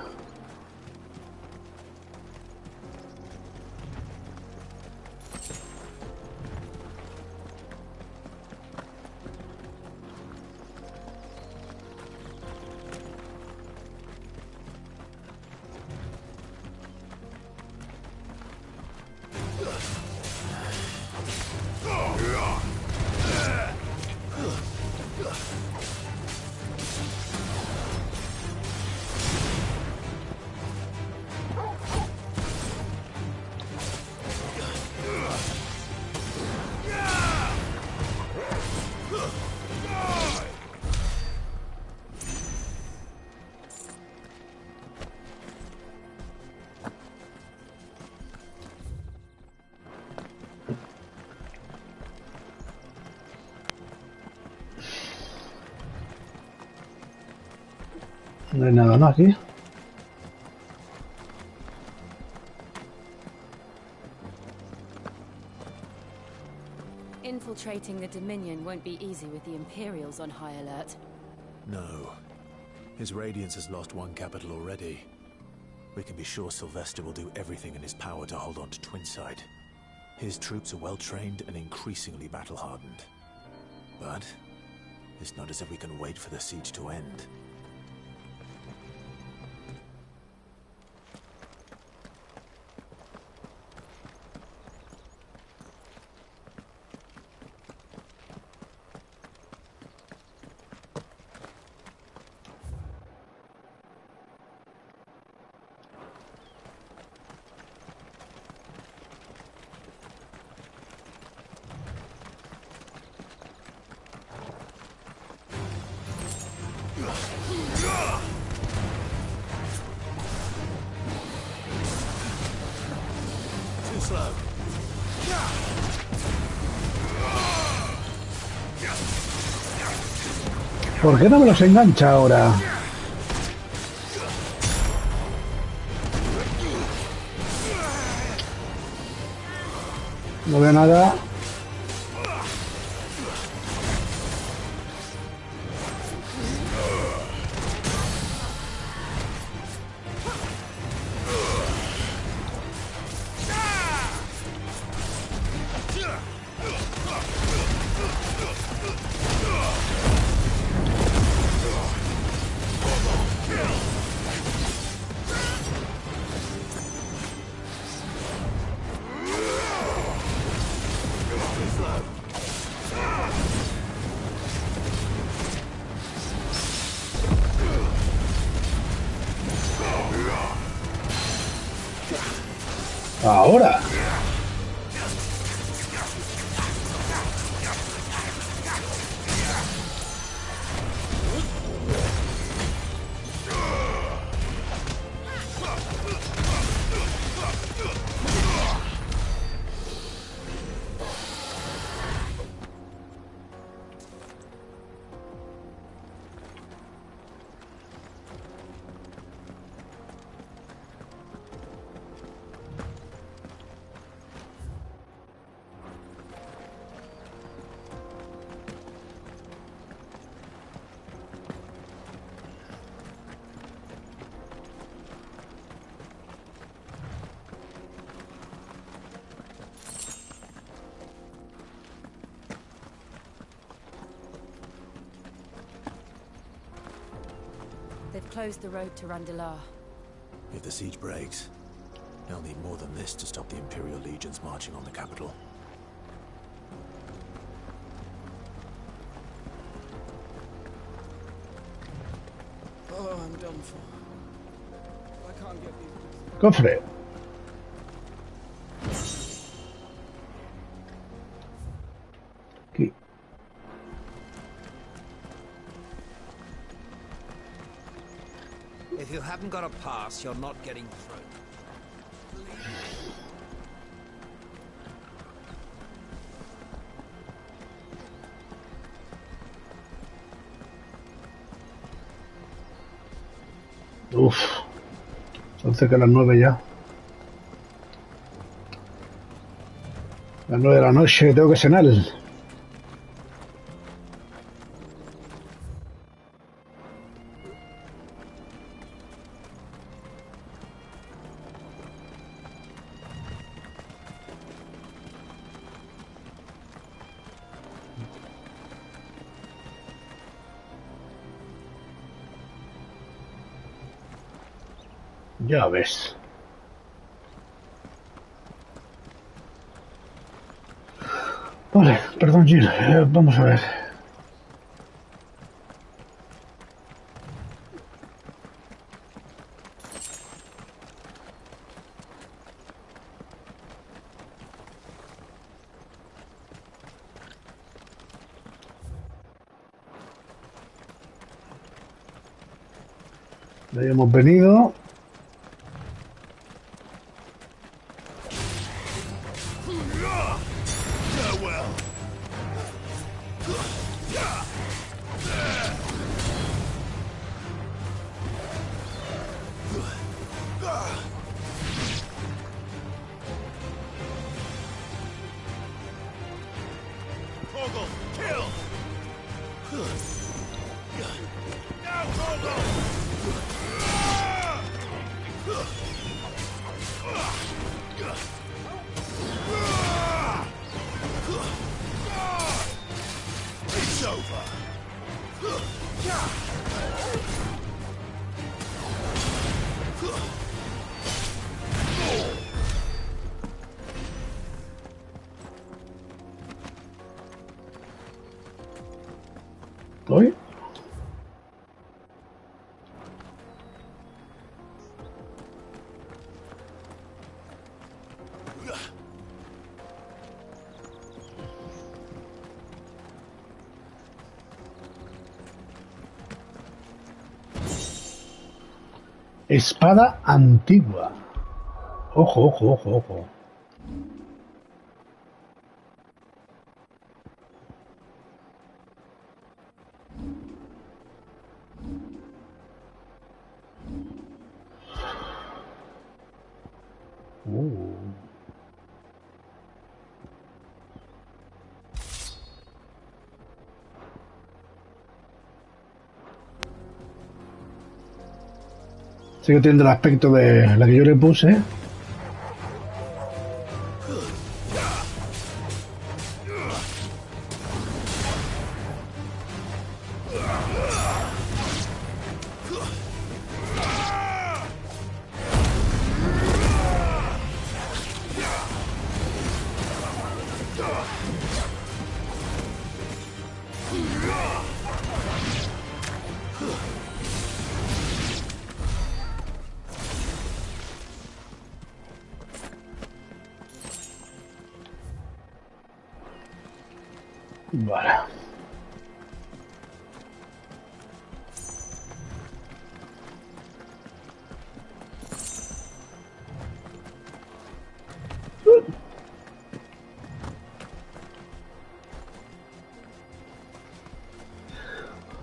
No hay nada más aquí. Infiltrating the Dominion won't be easy with the Imperials on high alert. No. His Radiance has lost one capital already. We can be sure Sylvester will do everything in his power to hold on to Twinside. His troops are well-trained and increasingly battle-hardened. But it's not as if we can wait for the siege to end. Too slow. ¿Por qué no me los engancha ahora? No veo nada. Ahora. closed the road to Randalar. If the siege breaks, they'll need more than this to stop the Imperial legions marching on the capital. Oh, I'm done for. I can't get these. Cofre. Aquí. If you haven't got a pass, you're not getting through. Uf. Son cerca de las 9 ya. Las 9 de la noche, tengo que cenar. Ya ves. Vale, perdón, Jill. Vamos a ver. De ahí hemos venido. ¿Hoy? Espada antigua. Ojo, ojo, ojo, ojo. Sigue teniendo el aspecto de la que yo le puse. Vale.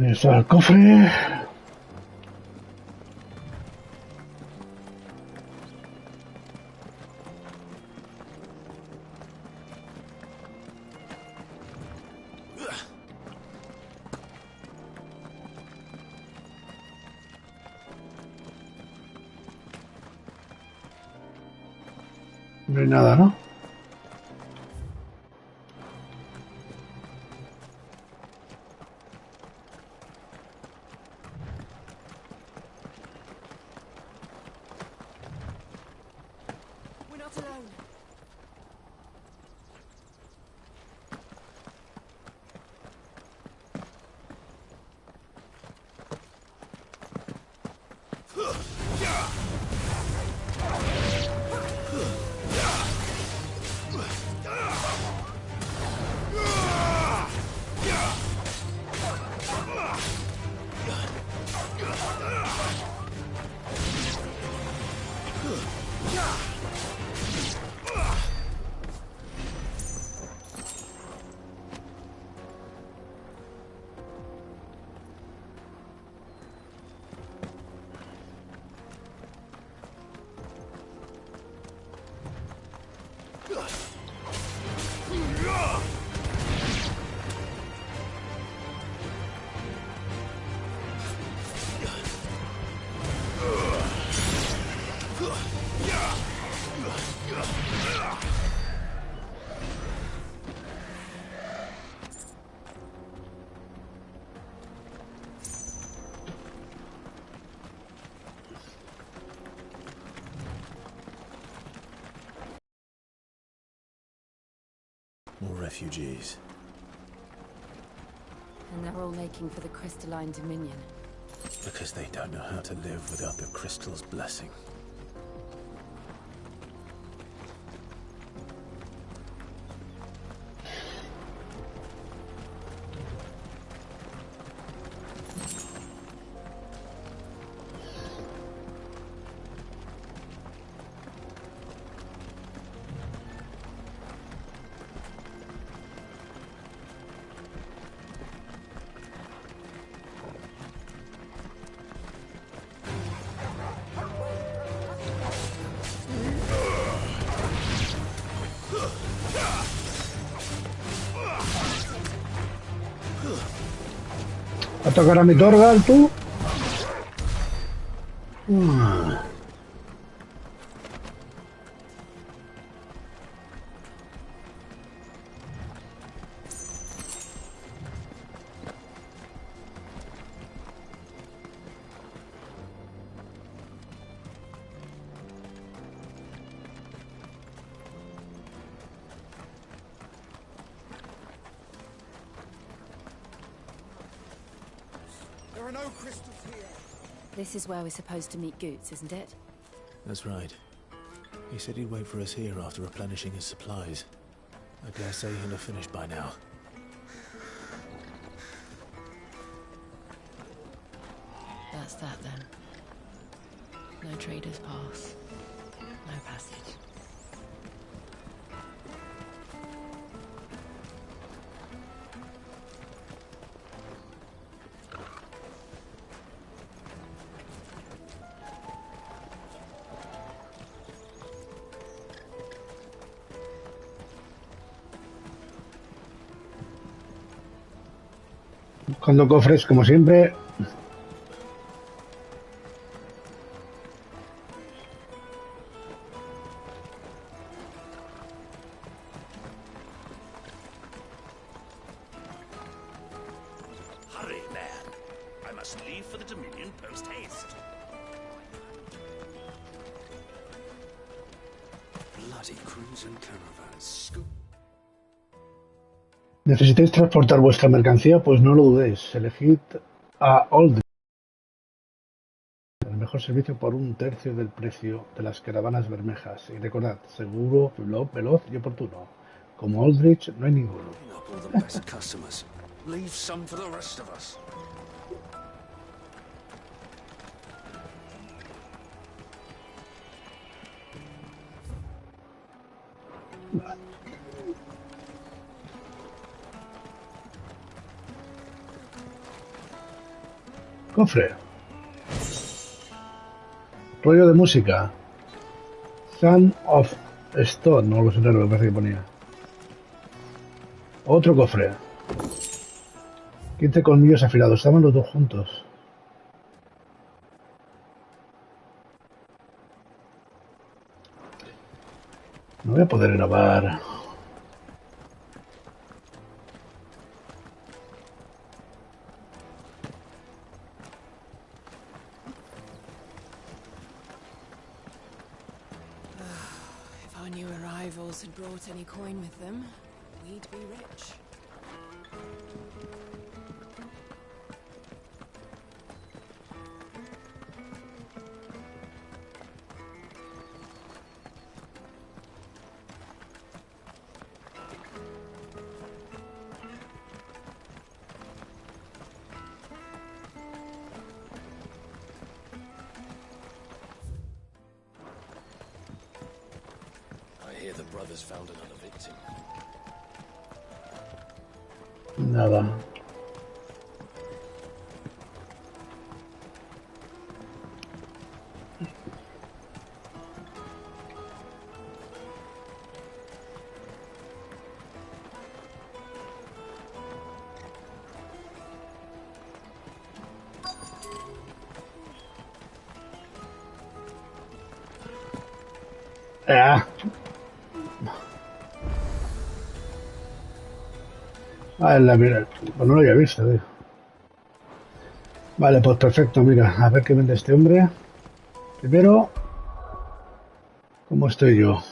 Ahí está el cofre. No hay nada, ¿no? left alone. More refugees. And they're all making for the Crystalline Dominion. Because they don't know how to live without the crystal's blessing. ¿A tocar a mi Torgal, tú? There are no crystals here. This is where we're supposed to meet Goots, isn't it? That's right. He said he'd wait for us here after replenishing his supplies. I dare say he'll have finished by now. That's that then. No traders pass. No passage. Buscando cofres, como siempre. Hurry, man. I must leave for the Dominion post haste. Bloody crimson caravans. ¿Necesitáis transportar vuestra mercancía? Pues no lo dudéis. Elegid a Aldrich, el mejor servicio por 1/3 del precio de las caravanas bermejas. Y recordad, seguro, veloz y oportuno. Como Aldrich no hay ninguno. Up all the best customers. Leave some for the rest of us. Cofre. Rollo de música. Son of Stone, no lo sé, lo que parece que ponía. Otro cofre. 15 colmillos afilados, estaban los dos juntos. No voy a poder grabar. If our new arrivals had brought any coin with them, we'd be rich. The brothers found another victim. Nada. Mira, pues no lo había visto, tío. Vale, pues perfecto, mira, a ver qué vende este hombre. Primero, ¿cómo estoy yo?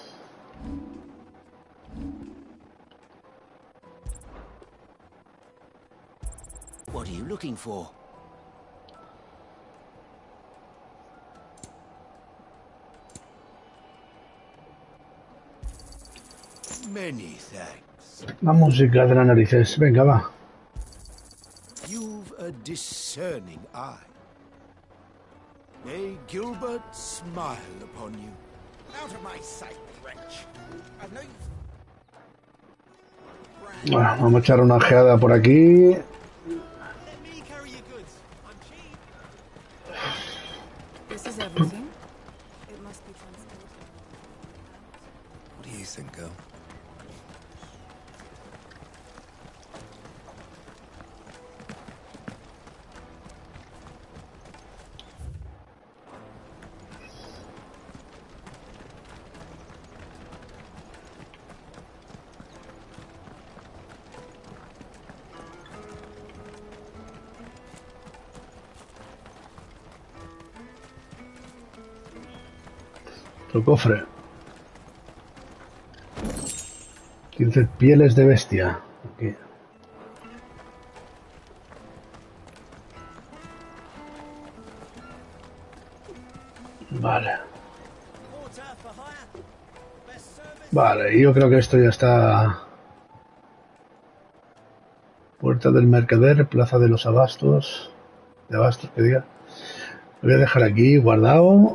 What are you looking for? Many thanks. La música de las narices, venga, va. You've a discerning eye. May Gilbert smile upon you. Out of my sight, wretch. I've no... Bueno, vamos a echar una ojeada por aquí. This is everything. It must be transported. What do you think, girl? Otro cofre. 15 pieles de bestia. Aquí. Vale. Vale, yo creo que esto ya está. Puerta del Mercader, Plaza de los Abastos. De Abastos, que diga. Lo voy a dejar aquí guardado.